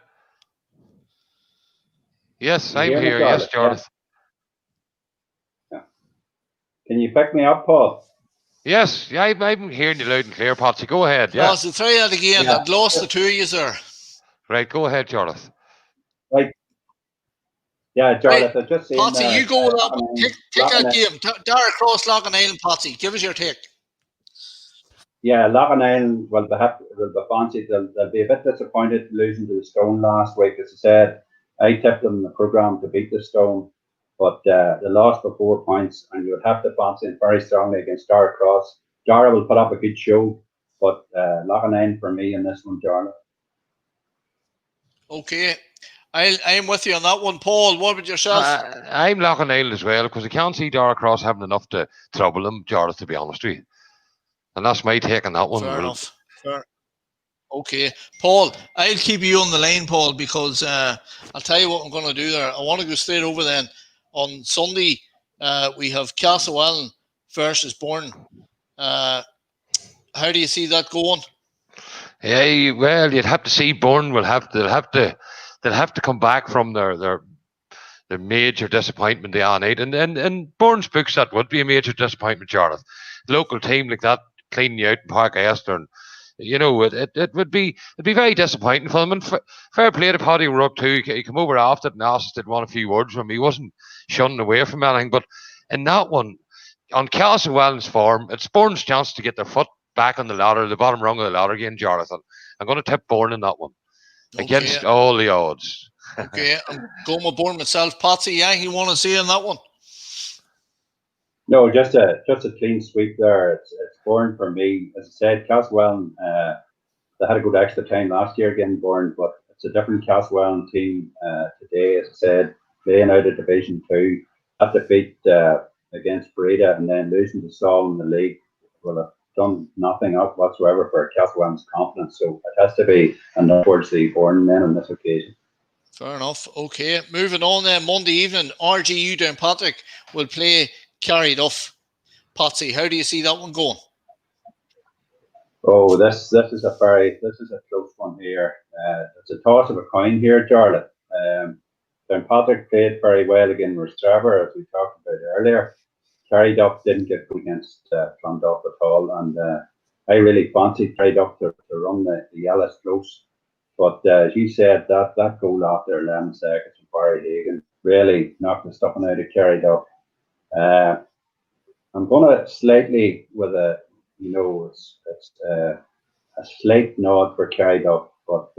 Yes, I'm here. Yes, Jarlath. Yeah. Can you pick me up, Paul? Yes, yeah, I'm hearing you loud and clear, Patsy. Go ahead. Yeah. So try that again. Yeah. I'd lost the two of you there. Right, go ahead, Jarlath. Right. Yeah, Jarlath, Right. I've just seen Patsy, you go with that one. Take that game. Dara Cross, Loughlin Island, Patsy. Give us your take. Yeah, Loughlin Island, well, they fancy. They'll be a bit disappointed losing to the Stone last week. As I said, I tipped them in the programme to beat the Stone, but they lost for 4 points, and you would have to fancy them very strongly against Dara Cross. Dara will put up a good show, but Loughlin Island for me in this one, Jarlath. Okay. I'm with you on that one. Paul, what about yourself? I'm Loughlin Island as well, because I can't see Dara Cross having enough to trouble them, Jarlath, to be honest with you. And that's my take on that one. Fair enough. Fair. Okay. Paul, I'll keep you on the line, Paul, because I'll tell you what I'm going to do there. I want to go straight over then. On Sunday, we have Castlewellan versus Bourne. How do you see that going? Yeah, well, you'd have to see Bourne they'll have to come back from their major disappointment the other night. And in Bourne's books, that would be a major disappointment, Jarlath. Local team like that cleaning you out in Park Eastern, you know, it would be very disappointing for them. And fair play to Paddy Rook too. He came over after it and asked us to want a few words from him. He wasn't shunning away from anything. But in that one, on Castlewellan's form, it's Bourne's chance to get their foot back on the ladder, the bottom rung of the ladder again, Jarlath. I'm going to tip Bourne in that one against all the odds. Okay, I'm going with Bourne myself. Patsy, yeah, you want to see in that one? No, just a clean sweep there. It's Bourne for me. As I said, Castlewellan, they had a good extra time last year again, Bourne, but it's a different Castlewellan team today. As I said, playing out of Division 2, that defeat against Breda and then losing to Saul in the league will have done nothing up whatsoever for Castlewellan's confidence. So it has to be enough towards the Bourne men on this occasion. Fair enough. Okay, moving on then. Monday evening, RGU Downpatrick will play Carryduff. Patsy, how do you see that one going? Oh, this is a close one here. It's a toss of a coin here, Jarlath. Downpatrick played very well against Rostrevor, as we talked about earlier. Carryduff didn't get good against Clonduff at all, and I really fancied Carryduff to run the Yellis close. But as you said, that goal after 11 seconds from Barry Hagan really knocked the stuffing out of Carryduff. I'm going to slightly with a, it's a slight nod for Carryduff, but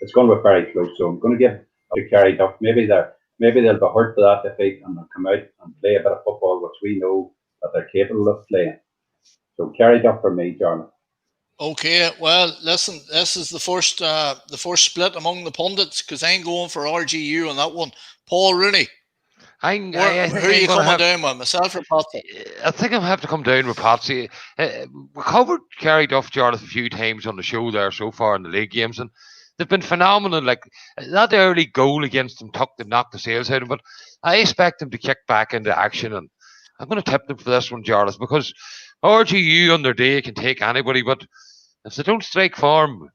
it's going to be very close. So I'm going to give to Carryduff. Maybe they'll be hurt for that defeat and they'll come out and play a bit of football, which we know that they're capable of playing. So Carryduff for me, Jarlath. Okay, well, listen, this is the first split among the pundits because I'm going for RGU on that one. Paul Rooney, I who think are I'm you going to coming have. down with, myself or Patsy? I think I'm have to come down with Patsy. We covered Kerry Duff Jarlath a few times on the show there so far in the league games, and they've been phenomenal. Like that early goal against them knocked the sails out of them, but I expect them to kick back into action, and I'm going to tip them for this one, Jarlath, because RGU on their day can take anybody, but if they don't strike form,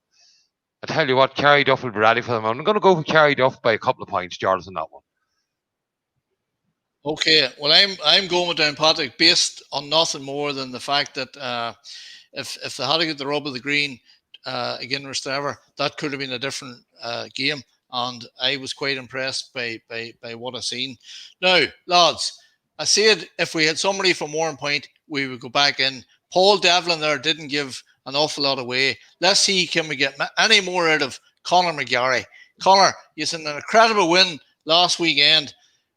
I tell you what, Kerry Duff will be ready for them. I'm going to go for Kerry Duff by a couple of points, Jarlath, on that one. Okay, well, I'm going with Downpatrick based on nothing more than the fact that if they had to get the rub of the green again, Rostrevor, that could have been a different game, and I was quite impressed by what I seen. Now, lads, I said if we had somebody from Warrenpoint, we would go back in. Paul Devlin there didn't give an awful lot away. Let's see, can we get any more out of Conor McGarry? Conor, he's in an incredible win last weekend.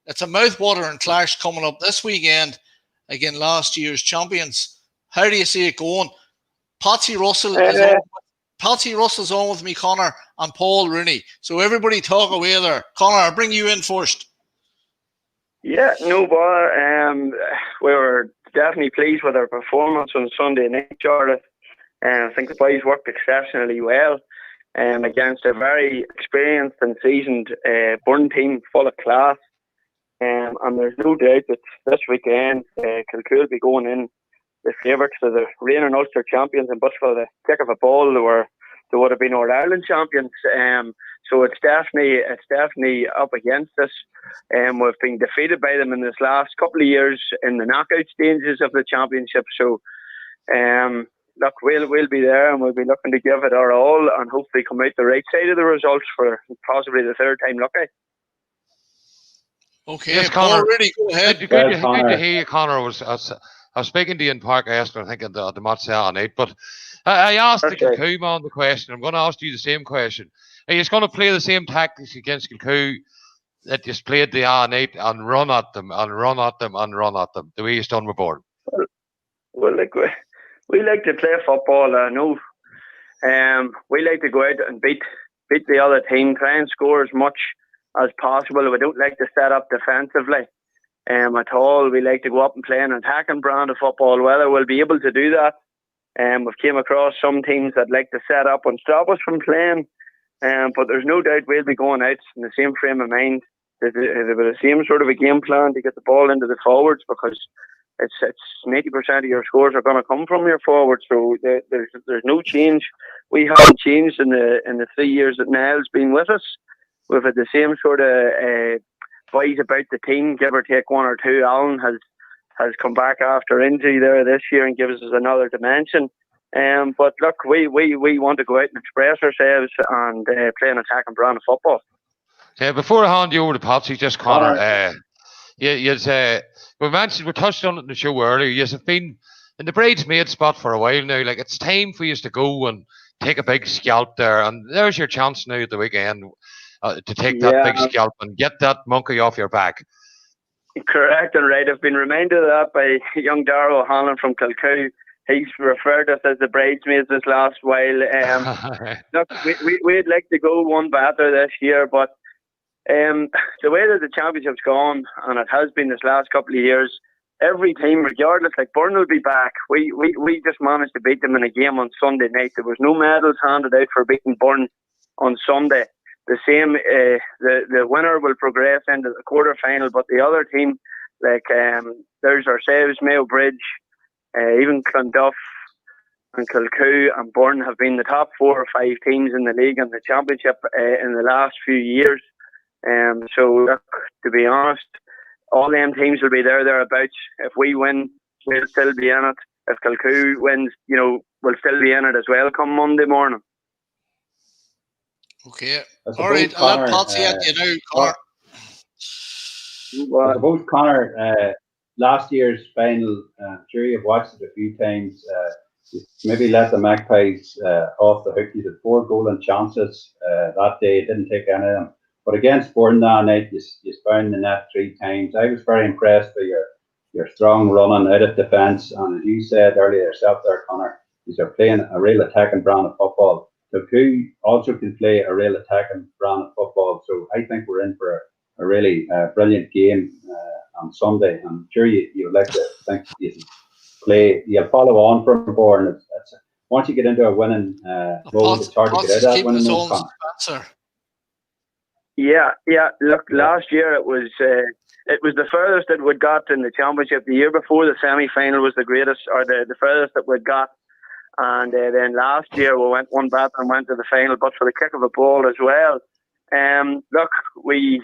It's a mouthwatering clash coming up this weekend again, last year's champions. How do you see it going? Patsy Russell's on with me, Conor, and Paul Rooney. So everybody talk away there. Conor, I'll bring you in first. Yeah, no bother. We were definitely pleased with our performance on Sunday night, Jarlath. I think the boys worked exceptionally well against a very experienced and seasoned Burn team full of class. And there's no doubt that this weekend Kilcoo will be going in the favourites of the reigning Ulster champions, and but for the kick of a ball they would have been All Ireland champions. So it's definitely up against us. We've been defeated by them in this last couple of years in the knockout stages of the championship. So look, we'll be there and we'll be looking to give it our all and hopefully come out the right side of the results for possibly the third time lucky. Okay, yes, Paul, Conor, really go ahead. Good to hear you, Conor. I was speaking to you in Park Esther, I think, at the match Saturday night. But I asked the Kilcoo man the question. I'm going to ask you the same question. Are you going to play the same tactics against Kilcoo that you played the other night and run at them and run at them and run at them the way you've done with Bourne? Well, like we like to play football. I know. We like to go out and beat the other team, try and score as much as possible. We don't like to set up defensively at all. We like to go up and play an attacking brand of football. Whether we'll be able to do that, we've came across some teams that like to set up and stop us from playing. But there's no doubt we'll be going out in the same frame of mind, with the same sort of a game plan to get the ball into the forwards, because it's 90% of your scores are going to come from your forwards. So there's no change. We haven't changed in the 3 years that Niall's been with us. We've had the same sort of boys about the team, give or take one or two. Alan has come back after injury there this year and gives us another dimension. But look, we want to go out and express ourselves and play an attacking brand of football. Yeah, before I hand you over to Patsy, just Conor, we touched on it in the show earlier. You've been in the bridesmaid spot for a while now. Like, it's time for you to go and take a big scalp there, and there's your chance now at the weekend to take that big scalp and get that monkey off your back. Correct and right. I've been reminded of that by young Darragh O'Hanlon from Kilcoo. He's referred us as the bridesmaids this last while. Look, we'd like to go one better this year, but the way that the championship's gone, and it has been this last couple of years, every team, regardless, like Burn will be back. We just managed to beat them in a game on Sunday night. There was no medals handed out for beating Burn on Sunday. The same, the winner will progress into the quarter final, but the other team, like there's ourselves, Mayo Bridge, even Clonduff and Kilcoo and Burn have been the top 4 or 5 teams in the league and the championship in the last few years. So look, to be honest, all them teams will be thereabouts. If we win, we'll still be in it. If Kilcoo wins, we'll still be in it as well come Monday morning. Okay. All right, I'll let Patsy at you now, Conor. I suppose, Conor, last year's final, I'm sure you've watched it a few times. You maybe let the Magpies off the hook. You had 4 golden chances that day, didn't take any of them. But against Bourne that night, you found the net 3 times. I was very impressed by your strong running out of defence. And as you said earlier yourself there, Conor, They're playing a real attacking brand of football. Kilcoo also can play a real attacking brand of football. So I think we're in for a really brilliant game on Sunday. I'm sure you would like to think you'll follow on from Bourne. It's once you get into a winning mode, it's hard to get out of that winning mode, Conor. Yeah. Look, last year it was the furthest that we'd got in the championship. The year before, the semi-final was the greatest, or the furthest that we'd got. And then last year we went one back and went to the final, but for the kick of a ball as well. Look, we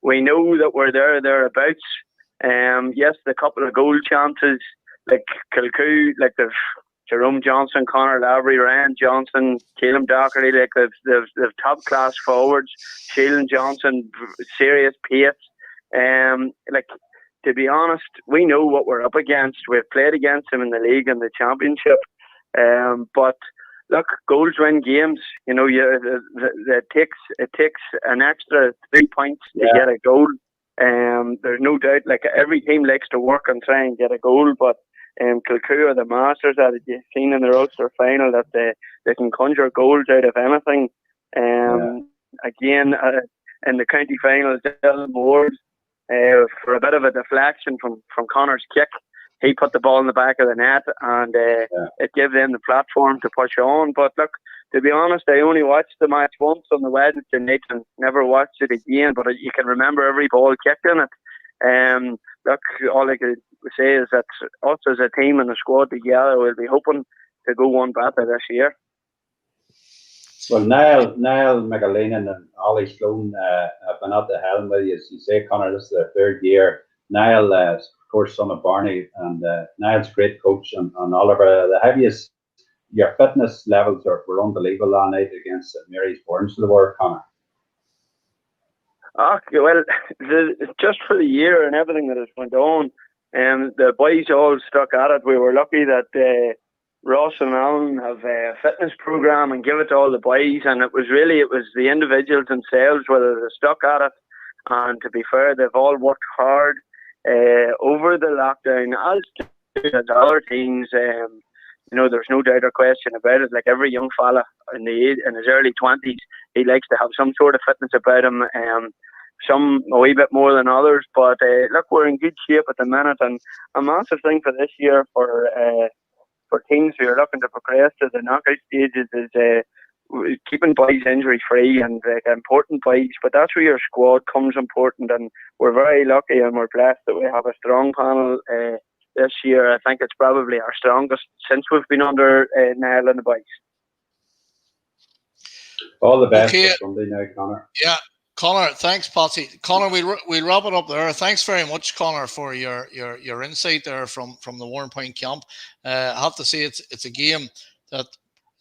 know that we're thereabouts. Yes, the couple of goal chances, like Kilcoo, like they've Jerome Johnson, Conor Lavery, Ryan Johnson, Caleb Doherty, like they've top class forwards. Sheelan Johnson, serious pace. Like, to be honest, we know what we're up against. We've played against them in the league and the championship. But look, goals win games. You know, it takes an extra 3 points to get a goal. There's no doubt. Like, every team likes to work and try and get a goal, but Kilcoo are the masters at it. You've seen in the Ulster final that they can conjure goals out of anything. Again, in the county final, Dylan Moore, for a bit of a deflection from Conor's kick, he put the ball in the back of the net, and it gave them the platform to push on. But look, to be honest, I only watched the match once on the Wednesday night and never watched it again. But you can remember every ball kicked in it. Look, all I could say is that us as a team and a squad together will be hoping to go one better this year. Well, Niall McAleenan and Ollie Sloan have been at the helm with you. As you say, Conor, this is their third year. Niall, of course, son of Barney, and Niall's a great coach, and Oliver. The heaviest, your fitness levels were unbelievable last night against St Mary's Burns to the World, Conor. Okay, well, just for the year and everything that has went on, the boys all stuck at it. We were lucky that Ross and Alan have a fitness program and give it to all the boys, and it was the individuals themselves whether they stuck at it. And to be fair, they've all worked hard over the lockdown, as other teams. You know, there's no doubt or question about it. Like, every young fella in his early 20s, he likes to have some sort of fitness about him. Some a wee bit more than others, but look, we're in good shape at the minute, and a massive thing for this year for teams who are looking to progress to the knockout stages is keeping boys injury free and important boys. But that's where your squad comes important, and we're very lucky and we're blessed that we have a strong panel this year. I think it's probably our strongest since we've been under Niall and the boys. All the best for Sunday now, Conor. Yeah. Conor, thanks, Patsy. Conor, we'll wrap it up there. Thanks very much, Conor, for your insight there from the Warrenpoint camp. I have to say it's a game that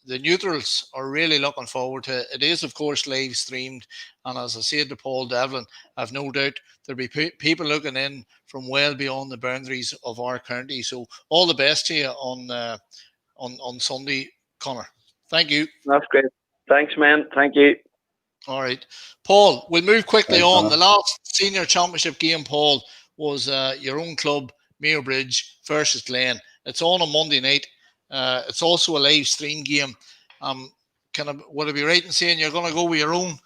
the neutrals are really looking forward to. It is, of course, live streamed, and as I said to Paul Devlin, I've no doubt there'll be people looking in from well beyond the boundaries of our county. So all the best to you on Sunday, Conor. Thank you. That's great. Thanks, man. Thank you. All right, Paul, we'll move quickly on. Conor. The last senior championship game, Paul, was your own club, Mayo Bridge versus Glen. It's on Monday night. It's also a live stream game. Would I be right in saying you're going to go with your own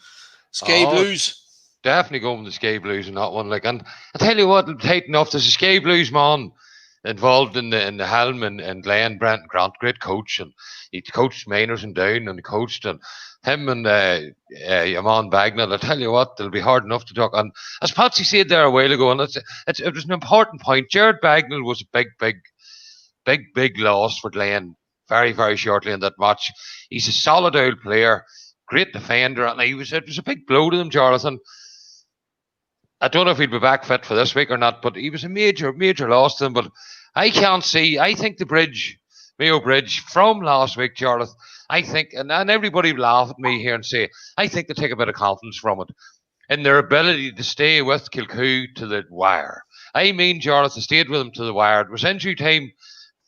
Sky Blues? Definitely going with the Sky Blues in that one. Like, and I tell you what, tight enough. There's a Sky Blues man involved in the helm and Glen, Brent Grant, great coach, and he coached Miners and Down, and coached and him and your man Bagnall. I tell you what, it'll be hard enough to talk. And as Patsy said there a while ago, and it was an important point. Jared Bagnall was a big loss for Glen very, very shortly in that match. He's a solid old player, great defender, and it was a big blow to them, Jarlath. And I don't know if he'll be back fit for this week or not, but he was a major loss to them. But I can't see. I think the Mayo Bridge from last week, Jarlath, I think, and everybody will laugh at me here and say, I think they take a bit of confidence from it in their ability to stay with Kilcoo to the wire. I mean, Jarlath, they stayed with them to the wire. It was injury time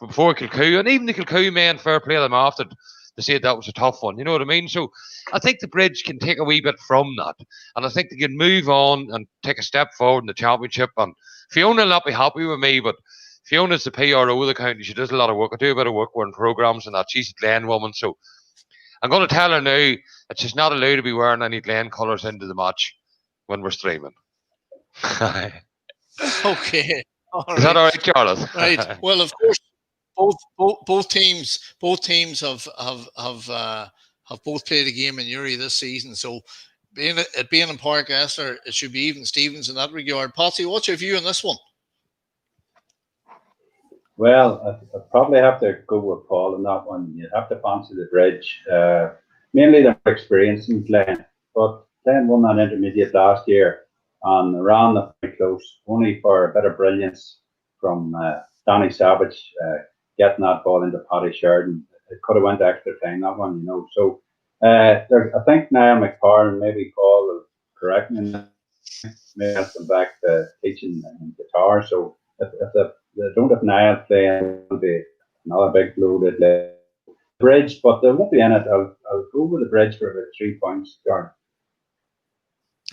before Kilcoo, and even the Kilcoo men, fair play them after, they said that was a tough one. You know what I mean? So I think the Bridge can take a wee bit from that, and I think they can move on and take a step forward in the championship. And Fiona will not be happy with me, but Fiona's the PRO of the county. She does a lot of work. I do a bit of work. We're in programs and that. She's a Glen woman, so I'm going to tell her now that she's not allowed to be wearing any Glen colours into the match when we're streaming. Okay. Is that all right, Jarlath? Right. Well, of course, both teams have both played a game in Uri this season. So being in Park Esther, it should be even Stevens in that regard. Patsy, what's your view on this one? Well, I'd probably have to go with Paul on that one. You'd have to fancy the Bridge. Mainly their experience in Glen, but Glen won that intermediate last year and ran the very close, only for a bit of brilliance from Danny Savage getting that ball into Paddy Sheridan. It could have went to extra time, that one, you know. So I think Niall McParn, maybe Paul will correct me, may have come back to teaching guitar. So if they don't have Niall playing, it'll be another big blow to the Bridge, but they won't be in it. I'll go with the Bridge for about 3 points, Darren.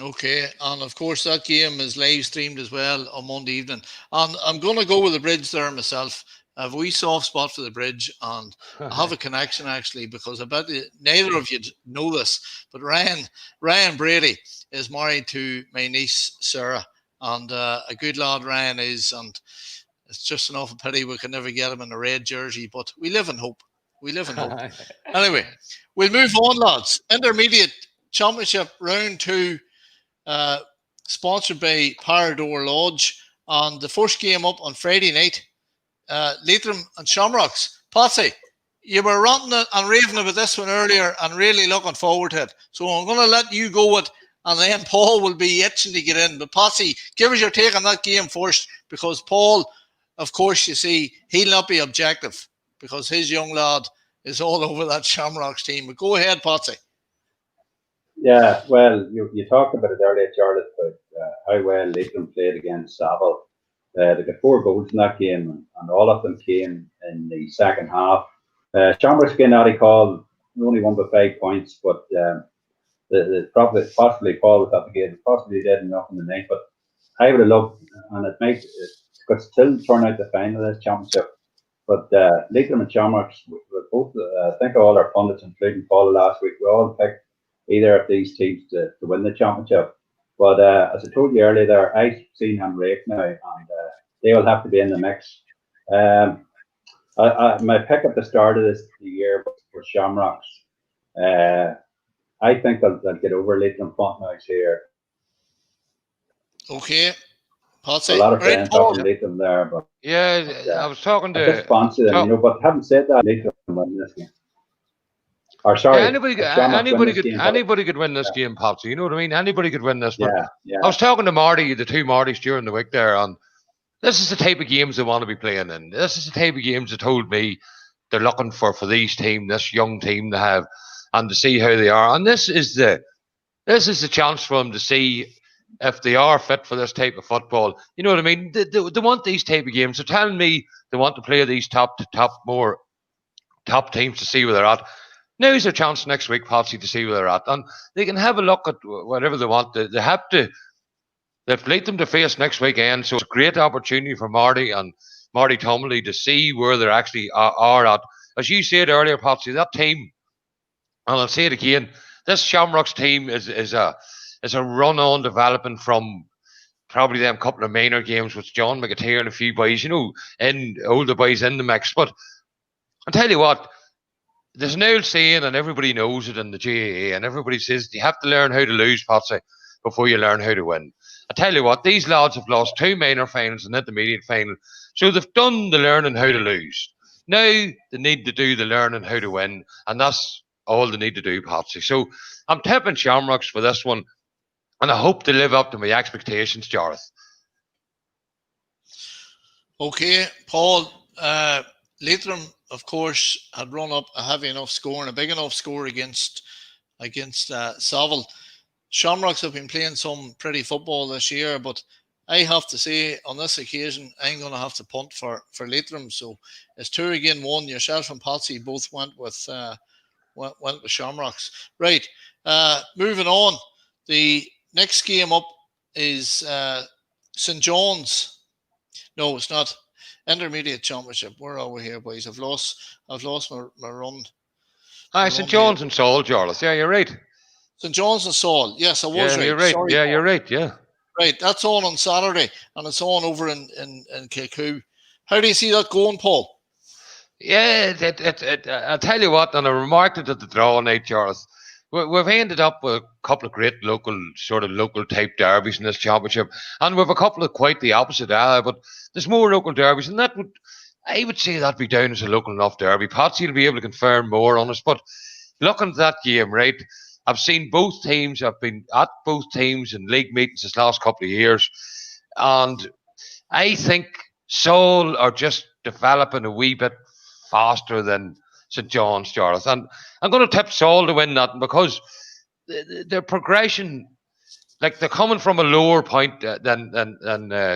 Okay, and of course that game is live streamed as well on Monday evening. And I'm going to go with the Bridge there myself. I have a wee soft spot for the Bridge, and I have a connection actually, because I bet neither of you know this, but Ryan Brady is married to my niece Sarah, and a good lad Ryan is, and it's just an awful pity we can never get him in a red jersey, but we live in hope. We live in hope. Anyway, we'll move on, lads. Intermediate Championship Round 2, sponsored by Parador Lodge. And the first game up on Friday night, Leitrim and Shamrocks. Patsy, you were ranting and raving about this one earlier and really looking forward to it. So I'm going to let you go with, and then Paul will be itching to get in. But Patsy, give us your take on that game first, because Paul, of course, you see, he'll not be objective, because his young lad is all over that Shamrocks team. But go ahead, Patsy. Yeah, well, you talked about it earlier, Charlotte, about how well Leitrim played against Saville. They got 4 goals in that game, and all of them came in the second half. Shamrocks getting out of call, only won by 5 points, but possibly Paul would have to get, possibly did enough in the night. But I would have loved, and it could still turn out the final of this championship. But Leitrim and Shamrocks were both, I think all our pundits, including Paul last week, we all picked either of these teams to win the championship. But as I told you earlier there, I've seen him rake now, and they will have to be in the mix. My pick at the start of the year was Shamrocks. I think they'll get over Leitrim Fontenoys here. Okay. Patsy. A lot of friends up in Leitrim there, but I was talking to. I just fancy them, you know. But having said that, Leitrim win this game. Or sorry, anybody could win this game, Patsy. You know what I mean? Anybody could win this. But I was talking to Marty, the 2 Martys during the week there, and this is the type of games they want to be playing in. This is the type of games they told me they're looking for this young team to have, and to see how they are. And this is the chance for them to see if they are fit for this type of football. You know what I mean? They want these type of games. They're telling me they want to play these top teams to see where they're at. Now's their chance next week, Patsy, to see where they're at. And they can have a look at whatever they want. They've laid them to face next weekend. So it's a great opportunity for Marty and Marty Tumley to see where they actually are at. As you said earlier, Patsy, that team, and I'll say it again, this Shamrocks team is a run-on developing from probably them couple of minor games with John McAteer and a few boys, you know, and older boys in the mix. But I'll tell you what, there's an old saying, and everybody knows it in the GAA, and everybody says you have to learn how to lose, Patsy, before you learn how to win. I tell you what, these lads have lost 2 minor finals and intermediate final, so they've done the learning how to lose. Now they need to do the learning how to win, and that's all they need to do, Patsy. So I'm tipping Shamrocks for this one, and I hope they live up to my expectations, Jarlath. Okay, Paul. Leitrim, of course, had run up a heavy enough score and a big enough score against Saville. Shamrocks have been playing some pretty football this year, but I have to say on this occasion I'm going to have to punt for Leitrim. So it's 2-1. Yourself and Patsy both went with Shamrocks. Right. Moving on. The next game up is St. John's. No, it's not. intermediate championship. Where are we here, boys? I've lost my run. Aye, St. John's and Saul, Jarlath. Yeah, you're right. St. John's and Saul. Yes, I was right. You're right. Sorry, yeah, Paul. You're right. Yeah. Right, that's on Saturday, and it's on over in Kilcoo. How do you see that going, Paul? Yeah, I'll tell you what, and I remarked it at the draw night, Jarlath. We've ended up with a couple of great local type derbies in this championship, and we've a couple of quite the opposite. But there's more local derbies, and I would say that'd be down as a local enough derby. Patsy will be able to confirm more on us, but looking at that game, right, I've seen both teams. I've been at both teams in league meetings this last couple of years, and I think Saul are just developing a wee bit faster than St. John's, Jarlath. And I'm going to tip Saul to win that because their progression, like they're coming from a lower point than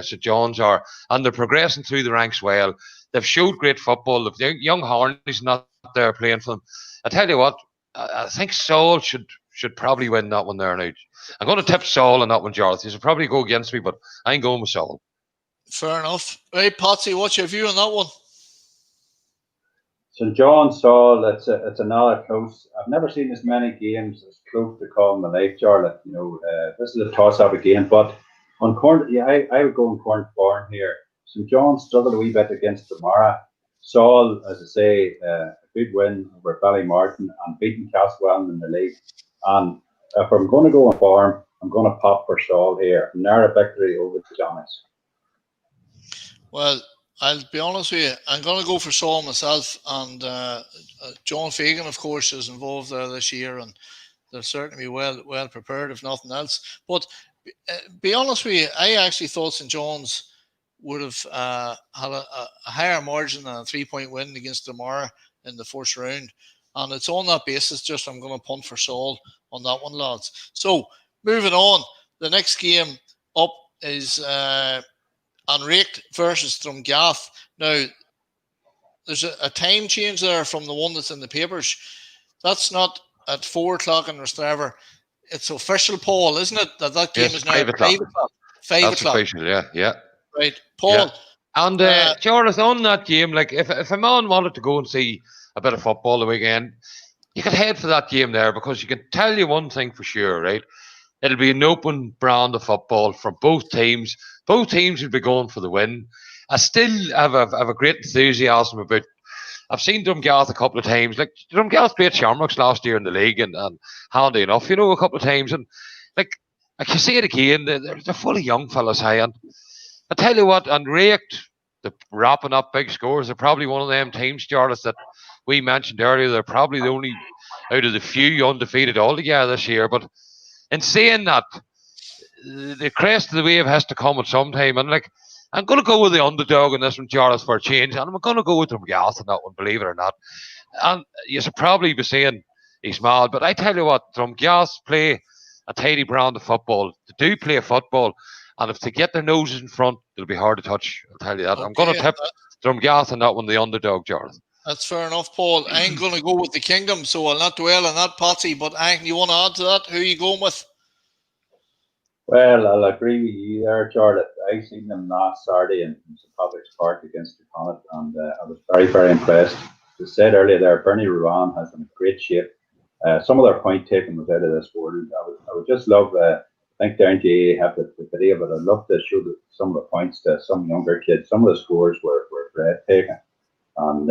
St. John's are, and they're progressing through the ranks well. They've showed great football. The young Harney's not there playing for them. I tell you what, I think Saul should probably win that one there now. I'm going to tip Saul on that one, Jarlath. He'll probably go against me, but I ain't going with Saul. Fair enough. Right, Patsy, what's your view on that one? St. John's, Saul, it's another close. I've never seen as many games as close to call in my life, Jarlath. This is a toss-up again, but on Corn, I would go on Cornforn here. St. John's struggled a wee bit against Damara. Saul, as I say, a good win over Ballymartin and beating Castlewellan in the league. And if I'm going to go on form, I'm going to pop for Saul here. Narrow victory over the Johnnies. Well, I'll be honest with you. I'm going to go for Saul myself, and John Fagan, of course, is involved there this year, and they'll certainly be well prepared, if nothing else. But be honest with you, I actually thought St. John's would have had a higher margin than a 3-point win against Damara in the first round, and it's on that basis. Just I'm going to punt for Saul on that one, lads. So moving on, the next game up is Anrake versus Drumgath. Now, there's a time change there from the one that's in the papers. That's not at 4 o'clock in Rostraver. It's official, Paul, isn't it? That game is now 5 o'clock. 5 o'clock. 5 That's o'clock. Official, yeah. Right, Paul. Yeah. And Jarlath, on that game, like if a man wanted to go and see a bit of football the weekend, you could head for that game there because you can tell you one thing for sure, right? It'll be an open brand of football from both teams. Both teams will be going for the win. I still have a great enthusiasm about. I've seen Drumgath a couple of times. Like Drumgath played Shamrocks last year in the league, and handy enough, a couple of times. And like I can see it again, they're full of young fellas, hey. And I tell you what, and Raked, the wrapping up big scores, they're probably one of them teams, Jarlath, that we mentioned earlier. They're probably the only out of the few undefeated altogether this year. But in saying that, the crest of the wave has to come at some time. And like, I'm going to go with the underdog in this one, Jarlath, for a change. And I'm going to go with Drumgath on that one, believe it or not. And you should probably be saying he's mad. But I tell you what, Drumgath play a tidy brand of football. They do play football. And if they get their noses in front, it'll be hard to touch. I'll tell you that. Okay, I'm going to tip Drumgath on that one, the underdog, Jarlath. That's fair enough, Paul. I ain't going to go with the Kingdom, so I'll not dwell on that, Patsy. But you want to add to that? Who are you going with? Well, I'll agree with you there, Jarlath. I seen them last Saturday in St. Patrick's Park against the Connacht, and I was very, very impressed. As I said earlier there, Bernie Ruan has them in great shape. Some of their point taking was out of this world. I would just love, I think down to have the video, but I'd love to show some of the points to some younger kids. Some of the scores were breathtaking. And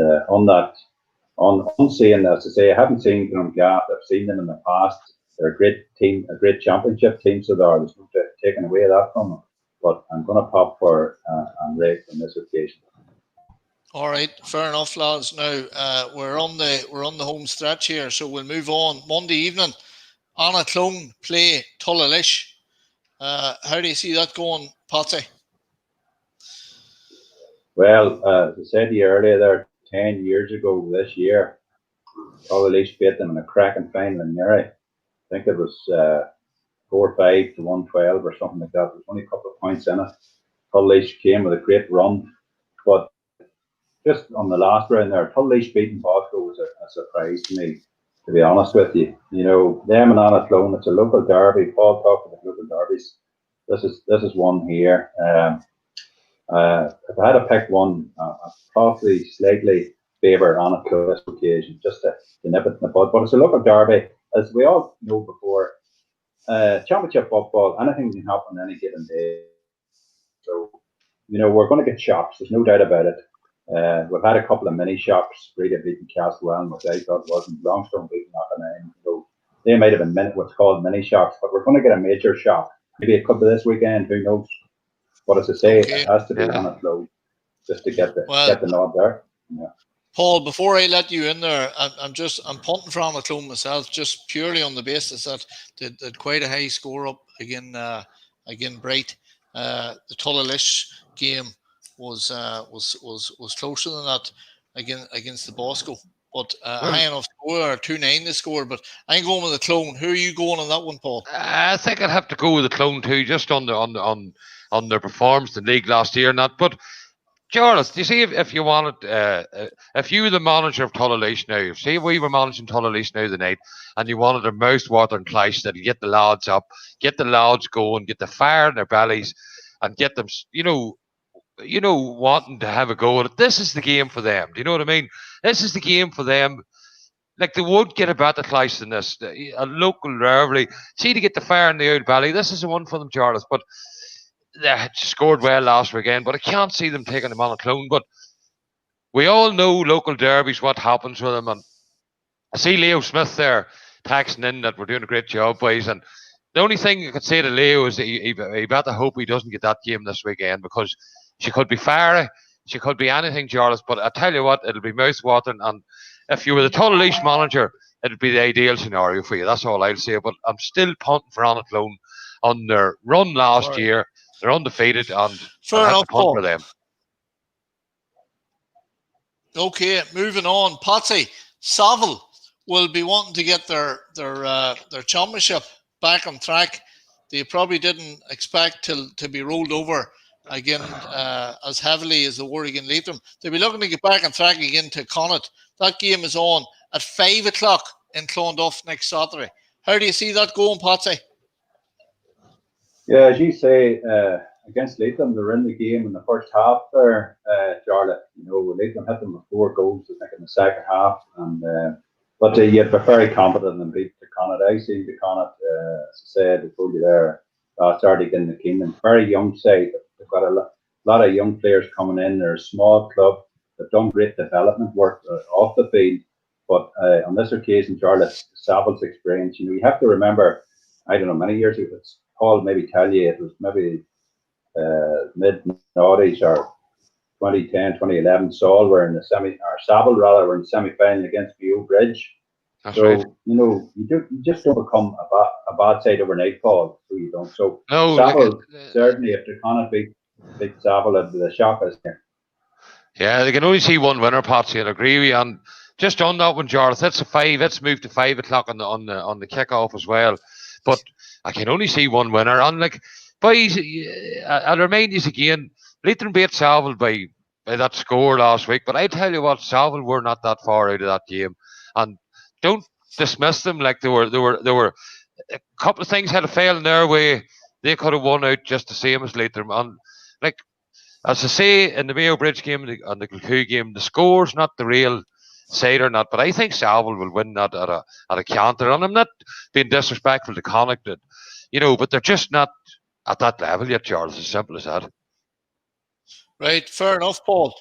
on seeing, as I say, I haven't seen Drumgath. I've seen them in the past. They're a great team, a great championship team, so there's no taking away that from them. But I'm going to pop for Anrake on this occasion. All right, fair enough, lads. Now we're on the home stretch here, so we'll move on. Monday evening, Anna Clone play Tullalish. How do you see that going, Patsy? Well, as I said to you earlier, there 10 years ago this year, Tullalish beat them in a cracking final in Newry. I think it was 4-5 to 112 or something like that. There was only a couple of points in it. Tullalish came with a great run, but just on the last round there, Tullalish beating Bosco was a surprise to me, to be honest with you. Them and Anathlone, it's a local derby. Paul talked about local derbies. This is one here. If I had to pick one, I'd probably slightly favour on this occasion, just to nip it in the bud. But it's a local derby, as we all know before. Championship football, anything can happen any given day. So, we're going to get shocks. There's no doubt about it. We've had a couple of mini shocks. Breda beating Castlewell, which I thought wasn't. Longstone beating Knockernine. So they might have been what's called mini shocks, but we're going to get a major shock. Maybe it could be this weekend. Who knows? But as I say, it has to be on a flow just to get the nod there. Yeah. Paul, before I let you in there, I'm punting for Clone myself, just purely on the basis that they had quite a high score up again Bright. The Tullalish game was closer than that against the Bosco, but high enough score, 2-9 the score. But I'm going with the Clone. Who are you going on that one, Paul? I think I'd have to go with the Clone too, just on their performance in the league last year and that. But Jarlath, do you see if you wanted, if you were the manager of Tullalish now, say we were managing Tullalish now the night, and you wanted a mouth-watering clash that'd get the lads up, get the lads going, get the fire in their bellies, and get them, wanting to have a go at it. This is the game for them. Do you know what I mean? This is the game for them. Like, they would get a better clash than this. A local rivalry. See, to get the fire in the old belly, this is the one for them, Jarlath. But they scored well last weekend, but I can't see them taking them on a Clone. But we all know local derbies, what happens with them. And I see Leo Smith there taxing in that we're doing a great job, boys. And the only thing I could say to Leo is that he better hope he doesn't get that game this weekend, because she could be fiery, she could be anything, Jarlath. But I tell you what, it'll be mouth-watering. And if you were the Tullalish manager, it'd be the ideal scenario for you. That's all I'll say. But I'm still punting for Clone on their run last year. They're undefeated, and fair enough, Paul. For them. Okay, moving on. Patsy, Saville will be wanting to get their championship back on track. They probably didn't expect to be rolled over again as heavily as the war against Leitrim. They'll be looking to get back on track again to Connacht. That game is on at 5 o'clock in Clonduff next Saturday. How do you see that going, Patsy? Yeah, as you say, against Leitrim, they were in the game in the first half there, Jarlath. Leitrim hit them with 4 goals, I think, in the second half. But you'd be very confident in beat the Connacht. I seen the Connacht, as I said, I told you there, started in the Kingdom. Very young side. They've got a lot of young players coming in. They're a small club. They've done great development work off the field. But on this occasion, Jarlath, Saville's experience, you have to remember, I don't know, many years ago, Paul maybe tell you, it was maybe mid-noughties or 2010, 2011, Saville were in the semi-final against View Bridge. That's so, right. You just don't become a bad side overnight, Paul. So you don't. So no, Saville, certainly, if they can't beat Saville, the shock is there. Yeah, they can only see one winner, Patsy, and agree with you. And just on that one, Jarlath, it's 5. It's moved to 5 o'clock on the kickoff as well. But I can only see one winner. And boys, I'll remind you again, Leitrim beat Saville by that score last week. But I tell you what, Saville were not that far out of that game, and don't dismiss them. Like they were a couple of things had to fail in their way. They could have won out just the same as Leitrim. And as I say, in the Mayo Bridge game and the Kilcoo game, the score's not the real side or not, but I think Saville will win that at a canter. And I'm not being disrespectful to Connacht, but they're just not at that level yet, Charles. As simple as that. Right, fair enough, Paul.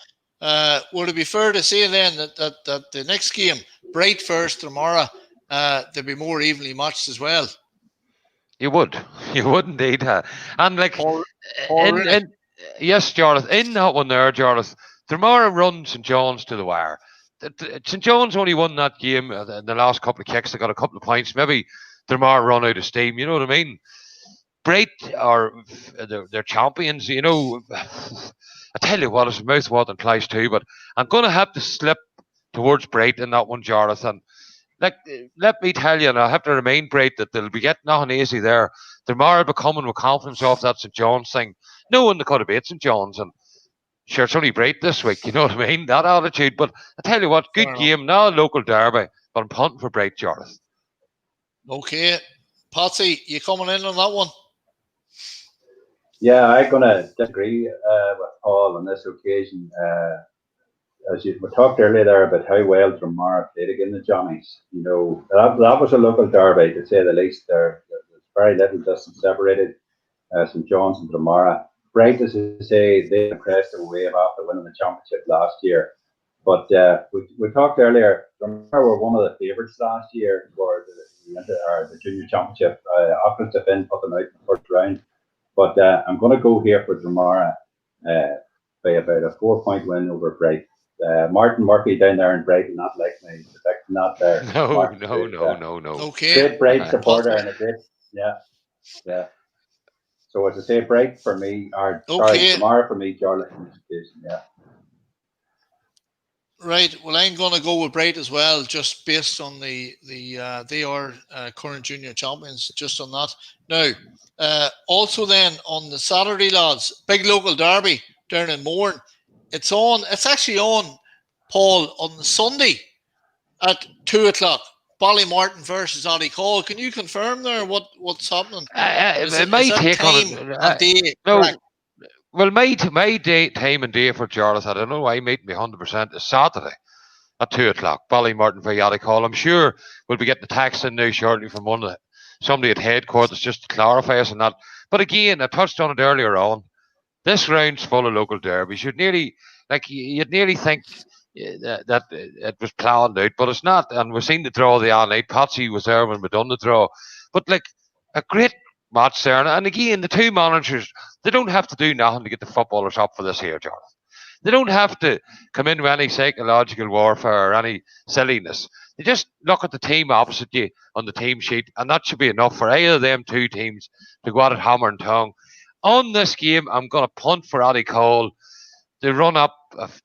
Would it be fair to say then that the next game, Bright first tomorrow, there'll be more evenly matched as well? You would indeed. And Paul, yes, Jarlath, in that one there, Jarlath, tomorrow run St. John's to the wire. St. John's only won that game in the last couple of kicks. They got a couple of points. Maybe tomorrow run out of steam. You know what I mean? Bright are they're champions. I tell you what, it's a mouth-watering clash too. But I'm going to have to slip towards Bright in that one, Jarlath. And let me tell you, and I have to remind Bright that they'll be getting nothing easy there. Tomorrow be coming with confidence off that St. John's thing. No one could have beat St. John's, and sure, it's only Bright this week, you know what I mean? That attitude. But I tell you what, good game, now a local derby, but I'm punting for Bright, Jarlath. Okay. Patsy, you coming in on that one? Yeah, I'm going to disagree with Paul on this occasion. As we talked earlier there about how well Dromara played against the Johnnies. That was a local derby, to say the least. There's very little distance separated St John's and Dromara. Bright, as I say, they impressed a wave after winning the championship last year. But we talked earlier, Dromara were one of the favourites last year for the junior championship. Offensive Finn put them out in the first round. But I'm going to go here for Dromara by about a 4-point win over Bright. Martin Murphy down there in Bright will not like me predicting that there. No. Okay. Great Bright supporter and a great, yeah. So as I say, Bright for me, Dromara for me, Jarlath in this occasion, yeah. Right. Well, I'm going to go with Bright as well, just based on they are current junior champions. Just on that. Now, also then on the Saturday, lads, big local derby down in Mourne. It's actually on, Paul, on the Sunday at 2:00. Ballymartin versus Call. Can you confirm there what's happening? My take on it. No. Well, my time and day for Jarlath, I don't know why made me 100% is Saturday at 2:00. Ballymartin for Call. I'm sure we'll be getting the text in now shortly from somebody at headquarters just to clarify us on that. But again, I touched on it earlier on. This round's full of local derbies. You'd nearly think that it was planned out, but it's not. And we've seen the draw the other night. Patsy was there when we done the draw, but like a great match there. And again, the two managers, they don't have to do nothing to get the footballers up for this here, Jarlath. They don't have to come in with any psychological warfare or any silliness. They just look at the team opposite you on the team sheet, and that should be enough for either of them two teams to go out at hammer and tongue. On this game, I'm going to punt for Call. They run up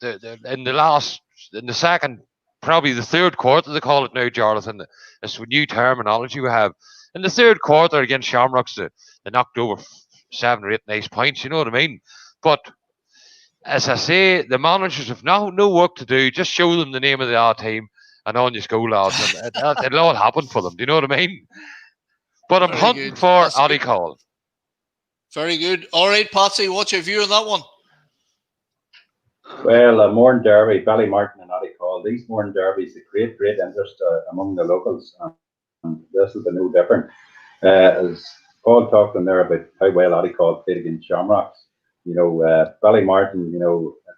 in the second, probably the third quarter, they call it now, Jarlath, and it's a new terminology we have. In the third quarter against Shamrocks, they knocked over 7 or 8 nice points, you know what I mean? But as I say, the managers have no work to do. Just show them the name of the team and on you go, lads. And it'll all happen for them. Do you know what I mean? But I'm hunting for Call. Very good. All right, Patsy, what's your view on that one? Well, Mourne Derby, Ballymartin and Call. These Mourne Derbies create great interest among the locals. And this will be no different. As Paul talked in there about how well Call played against Shamrocks. Ballymartin,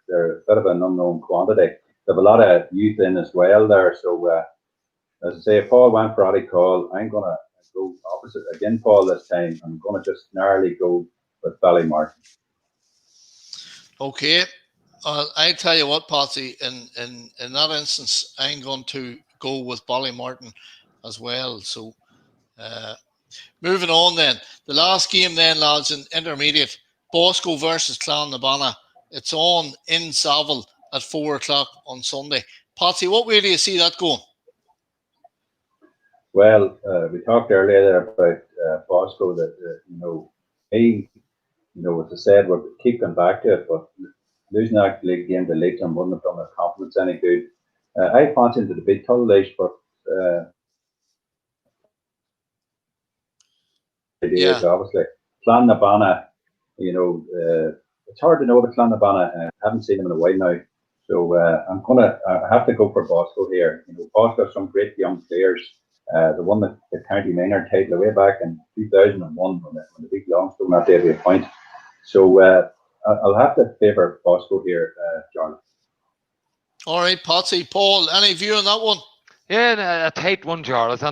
they're a bit of an unknown quantity. They have a lot of youth in as well there. So, as I say, if Paul went for Call, I'm going to go opposite again, Paul, this time. I'm going to just narrowly go with Ballymartin. Okay. I tell you what, Patsy, in that instance, I'm going to go with Ballymartin as well. So, moving on then. The last game then, lads, in intermediate, Bosco versus Clonabana. It's on in Saville at 4:00 on Sunday. Patsy, what way do you see that going? Well, we talked earlier there about Bosco that, as I said, we'll keep going back to it, but losing that league game to Leitrim wouldn't have done their confidence any good. I fancy into the big Tullage, but obviously Clonabana, it's hard to know about Clonabana. I haven't seen them in a while now, so I have to go for Bosco here. Bosco have some great young players. They won the County Maynard title way back in 2001 when they beat Longstone that day by a point. So I'll have to favour Bosco here, Jarlath. All right, Patsy. Paul, any view on that one? Yeah, a tight one, Jarlath.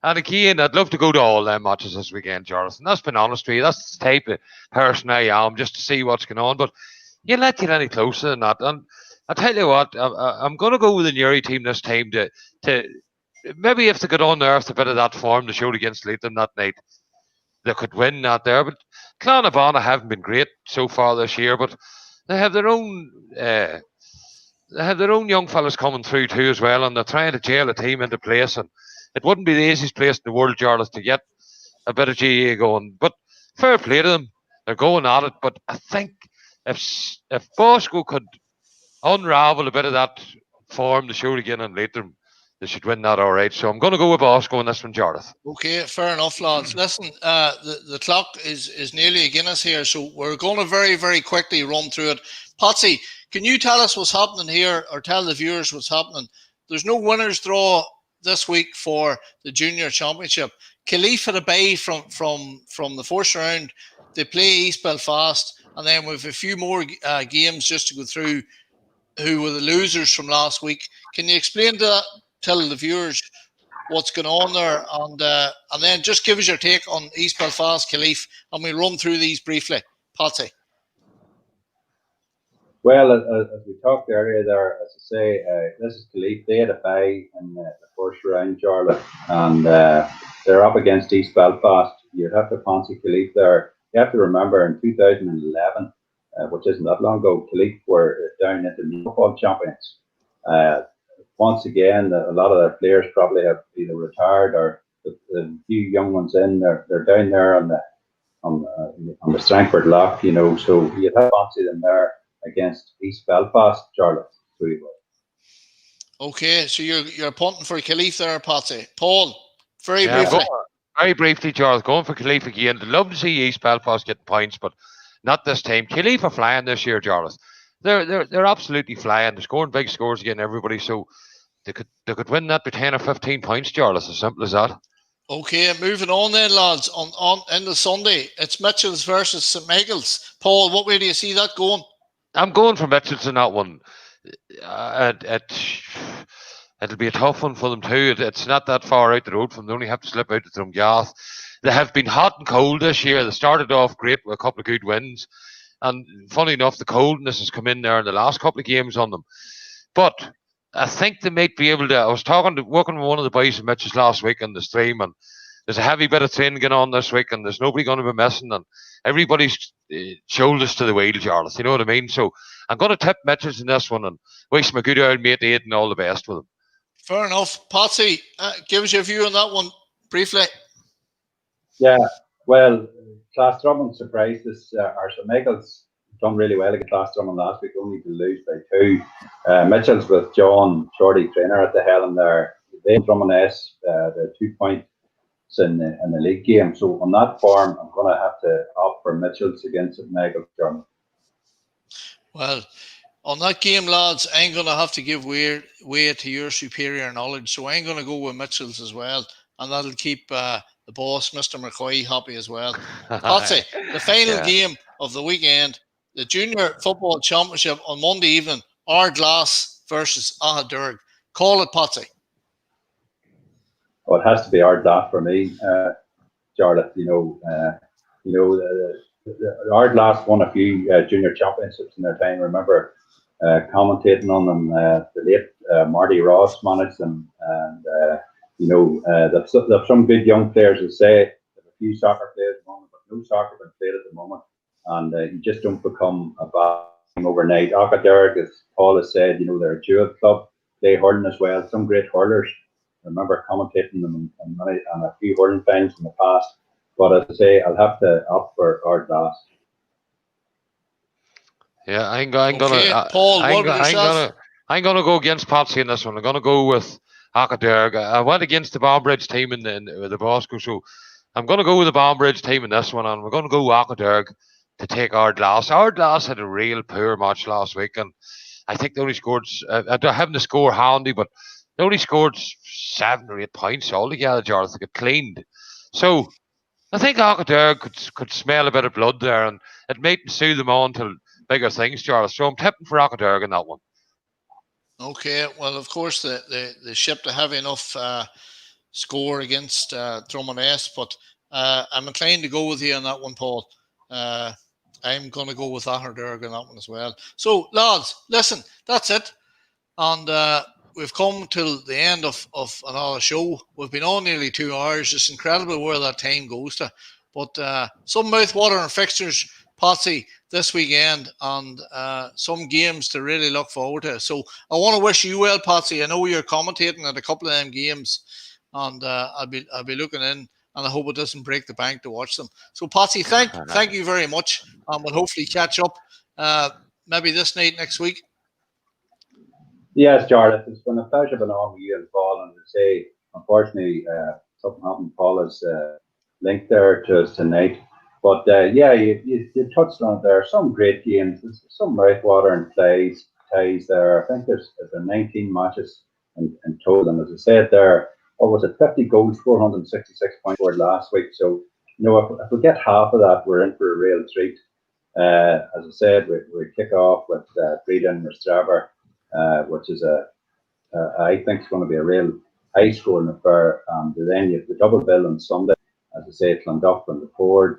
And again, I'd love to go to all them matches this weekend, Jarlath. And that's been honest with you. That's the type of person I am, just to see what's going on. But you let get any closer than that. And I tell you what, I'm going to go with the Newry team this time to maybe if they could unearth a bit of that form they showed against Leitrim that night, they could win that there. But Clonabana haven't been great so far this year, but they have their own young fellas coming through too as well, and they're trying to jail a team into place. And it wouldn't be the easiest place in the world, Jarlath, to get a bit of GA going. But fair play to them, they're going at it. But I think if Bosco could unravel a bit of that form they showed again in Leitrim, they should win that all right. So I'm going to go with Bosco in this one, Jarlath. Okay, fair enough, lads. Listen, the clock is nearly against us here, so we're going to very, very quickly run through it. Patsy, can you tell us what's happening here, or tell the viewers what's happening? There's no winners draw this week for the Junior Championship. Killeaf had a bye from the first round. They play East Belfast, and then with a few more games just to go through who were the losers from last week. Can you explain tell the viewers what's going on there, and then just give us your take on East Belfast, Killeaf, and we'll run through these briefly. Patsy. Well, as we talked earlier there, as I say, this is Killeaf. They had a bye in the first round, Jarlath, and they're up against East Belfast. You'd have to fancy Killeaf there. You have to remember in 2011, which isn't that long ago, Killeaf were down into the football champions. Once again, a lot of their players probably have either retired or the few young ones in. They're down there on the Strangford Lock, you know. So you'd have to fancy them there against East Belfast, Jarlath. Okay, so you're punting for Killeaf there, Patsy. Paul, very briefly. Very briefly, Jarlath, going for Killeaf again. I'd love to see East Belfast getting points, but not this time. Killeaf are flying this year, Jarlath. They're absolutely flying. They're scoring big scores again, everybody. So they could win that by 10 or 15 points, Jarlath. As simple as that. Okay, moving on then, lads. On in the Sunday, it's Mitchells versus St Michael's. Paul, what way do you see that going? I'm going for Mitchells in that one. It'll be a tough one for them too. It's not that far out the road from them. They only have to slip out to Jarlath. They have been hot and cold this year. They started off great with a couple of good wins. And funny enough, the coldness has come in there in the last couple of games on them. But I think they might be able to. I was working with one of the boys in Mitchells last week on the stream, and there's a heavy bit of training going on this week, and there's nobody going to be missing, and everybody's shoulders to the wheel, Jarlath. You know what I mean? So I'm going to tip Mitchells in this one and wish my good old mate Aidan all the best with him. Fair enough. Patsy, give us your view on that one briefly. Yeah, well, Class Drummond surprised us. Our St Michael's done really well against Class Drummond last week, only to lose by 2. Mitchells with John Shorty trainer at the helm there. They Drummond S, they're 2 points in the league game. So on that form, I'm going to have to opt for Mitchells against St Michael's Drummond. Well, on that game, lads, I'm going to have to give way to your superior knowledge. So I'm going to go with Mitchells as well. And that'll keep the boss, Mr. McCoy, happy as well. Patsy, the final game of the weekend, the Junior Football Championship on Monday evening, Ardglass versus Ahadurg. Call it, Patsy. Well, it has to be Ardglass for me, Jarlath. Ardglass won a few junior championships in their time. I remember commentating on them. The late Marty Ross managed them, and they've some good young players. As say, they have a few soccer players at the moment, but no soccer being played at the moment, and you just don't become a bad team overnight. Ahadurg, as Paul has said, they're a dual club. They hurling as well. Some great hurlers. I remember commentating them on a few hurling finals in the past. But as I say, I'll have to opt for Ardglass. Yeah, I'm gonna go against Patsy in this one. I'm gonna go with Ahadurg. I went against the Bombridge team in the Bosco, so I'm gonna go with the Bombridge team in this one, and we're gonna go Ahadurg to take Ardglass. Ardglass had a real poor match last week, and I think they only scored. I don't have the score handy, but they only scored 7 or 8 points altogether. Jarlath, they got cleaned, so I think Ahadurg could smell a bit of blood there, and it might ensue them on to bigger things, Jarlath. So I'm tipping for Ahadurg in that one. Okay, well, of course, the ship to have enough score against Drummond S, but I'm inclined to go with you on that one, Paul. I'm going to go with Ahadurg on that one as well. So, lads, listen, that's it. And we've come till the end of another show. We've been on nearly 2 hours. It's incredible where that time goes to. But some mouthwatering fixtures, Patsy, this weekend, and some games to really look forward to. So I want to wish you well, Patsy. I know you're commentating at a couple of them games, and I'll be looking in, and I hope it doesn't break the bank to watch them. So, Patsy, thank you very much, and we'll hopefully catch up maybe this night next week. Yes, Jarlath, it's been a pleasure being on with you and Paul. And to say, unfortunately, something happened. Paul is linked there to us tonight. But yeah, you touched on it there. Some great games. There's some mouthwatering ties there. I think there's 19 matches in total. And as I said there, what was it, 50 goals, 466 points scored last week. So, if we get half of that, we're in for a real treat. As I said, we kick off with Breeden Straver, which is I think it's going to be a real high scoring affair. And then you have the double bill on Sunday. As I say, Clondalkin, the Ford,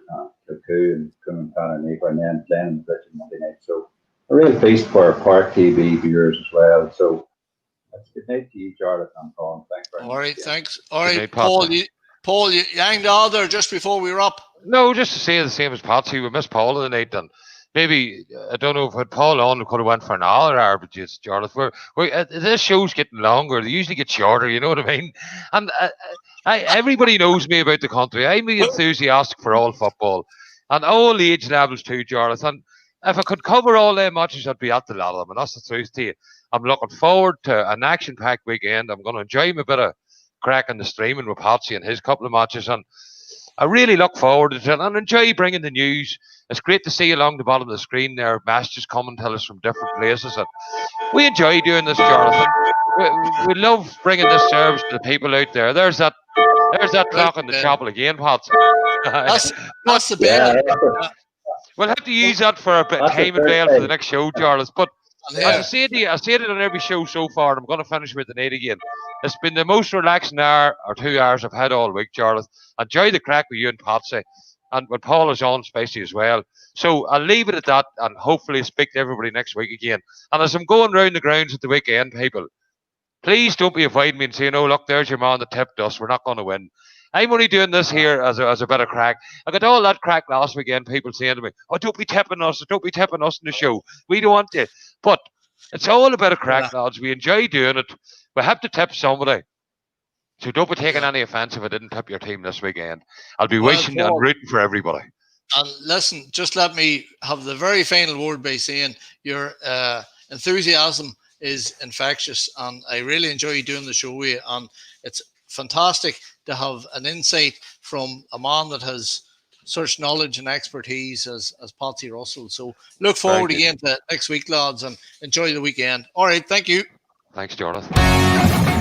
Kilcoo, and Coombe and Neighbour, and then Glen and Bridget Monday night. So a real feast for Park TV viewers as well. So that's good night to you, Jarlath and Paul. Thanks very much. All right, thanks. All right, night, Paul, you hanged on there just before we wrap. No, just to say the same as Patsy. We missed Paul tonight, and maybe I don't know if we had Paul on, we could have went for an hour, but just Jarlath. This show's getting longer. They usually get shorter. You know what I mean? And everybody knows me about the country. I'm enthusiastic for all football and all age levels too, Jarlath. And if I could cover all their matches, I'd be at the lot of them. And that's the truth to you. I'm looking forward to an action-packed weekend. I'm going to enjoy my bit of crack in the streaming with Patsy and his couple of matches, and I really look forward to it and enjoy bringing the news. It's great to see along the bottom of the screen there messages coming to us from different places, and we enjoy doing this, Jarlath. We love bringing this service to the people out there. There's that clock in the chapel again, Patsy. That's the bell. We'll have to use that for a payment bell for the next show, Jarlath. But as I said to you, I said it on every show so far, and I'm going to finish with the night again. It's been the most relaxing hour or 2 hours I've had all week, Jarlath. Enjoy the crack with you and Patsy, and when Paul is on, Spacey as well. So I'll leave it at that, and hopefully speak to everybody next week again. And as I'm going round the grounds at the weekend, people, please don't be avoiding me and saying, "Oh, look, there's your man that tipped us. We're not going to win." I'm only doing this here as a bit of crack. I got all that crack last weekend, people saying to me, "Oh, don't be tipping us. Don't be tipping us in the show. We don't want to." But it's all a bit of crack, lads. We enjoy doing it. We have to tip somebody. So don't be taking any offence if I didn't tip your team this weekend. I'll be wishing and rooting for everybody. And listen, just let me have the very final word by saying your enthusiasm is infectious, and I really enjoy doing the show with you. And it's fantastic to have an insight from a man that has such knowledge and expertise as Patsy Russell. So look forward again to next week, lads, and enjoy the weekend. All right, thank you. Thanks, Jarlath.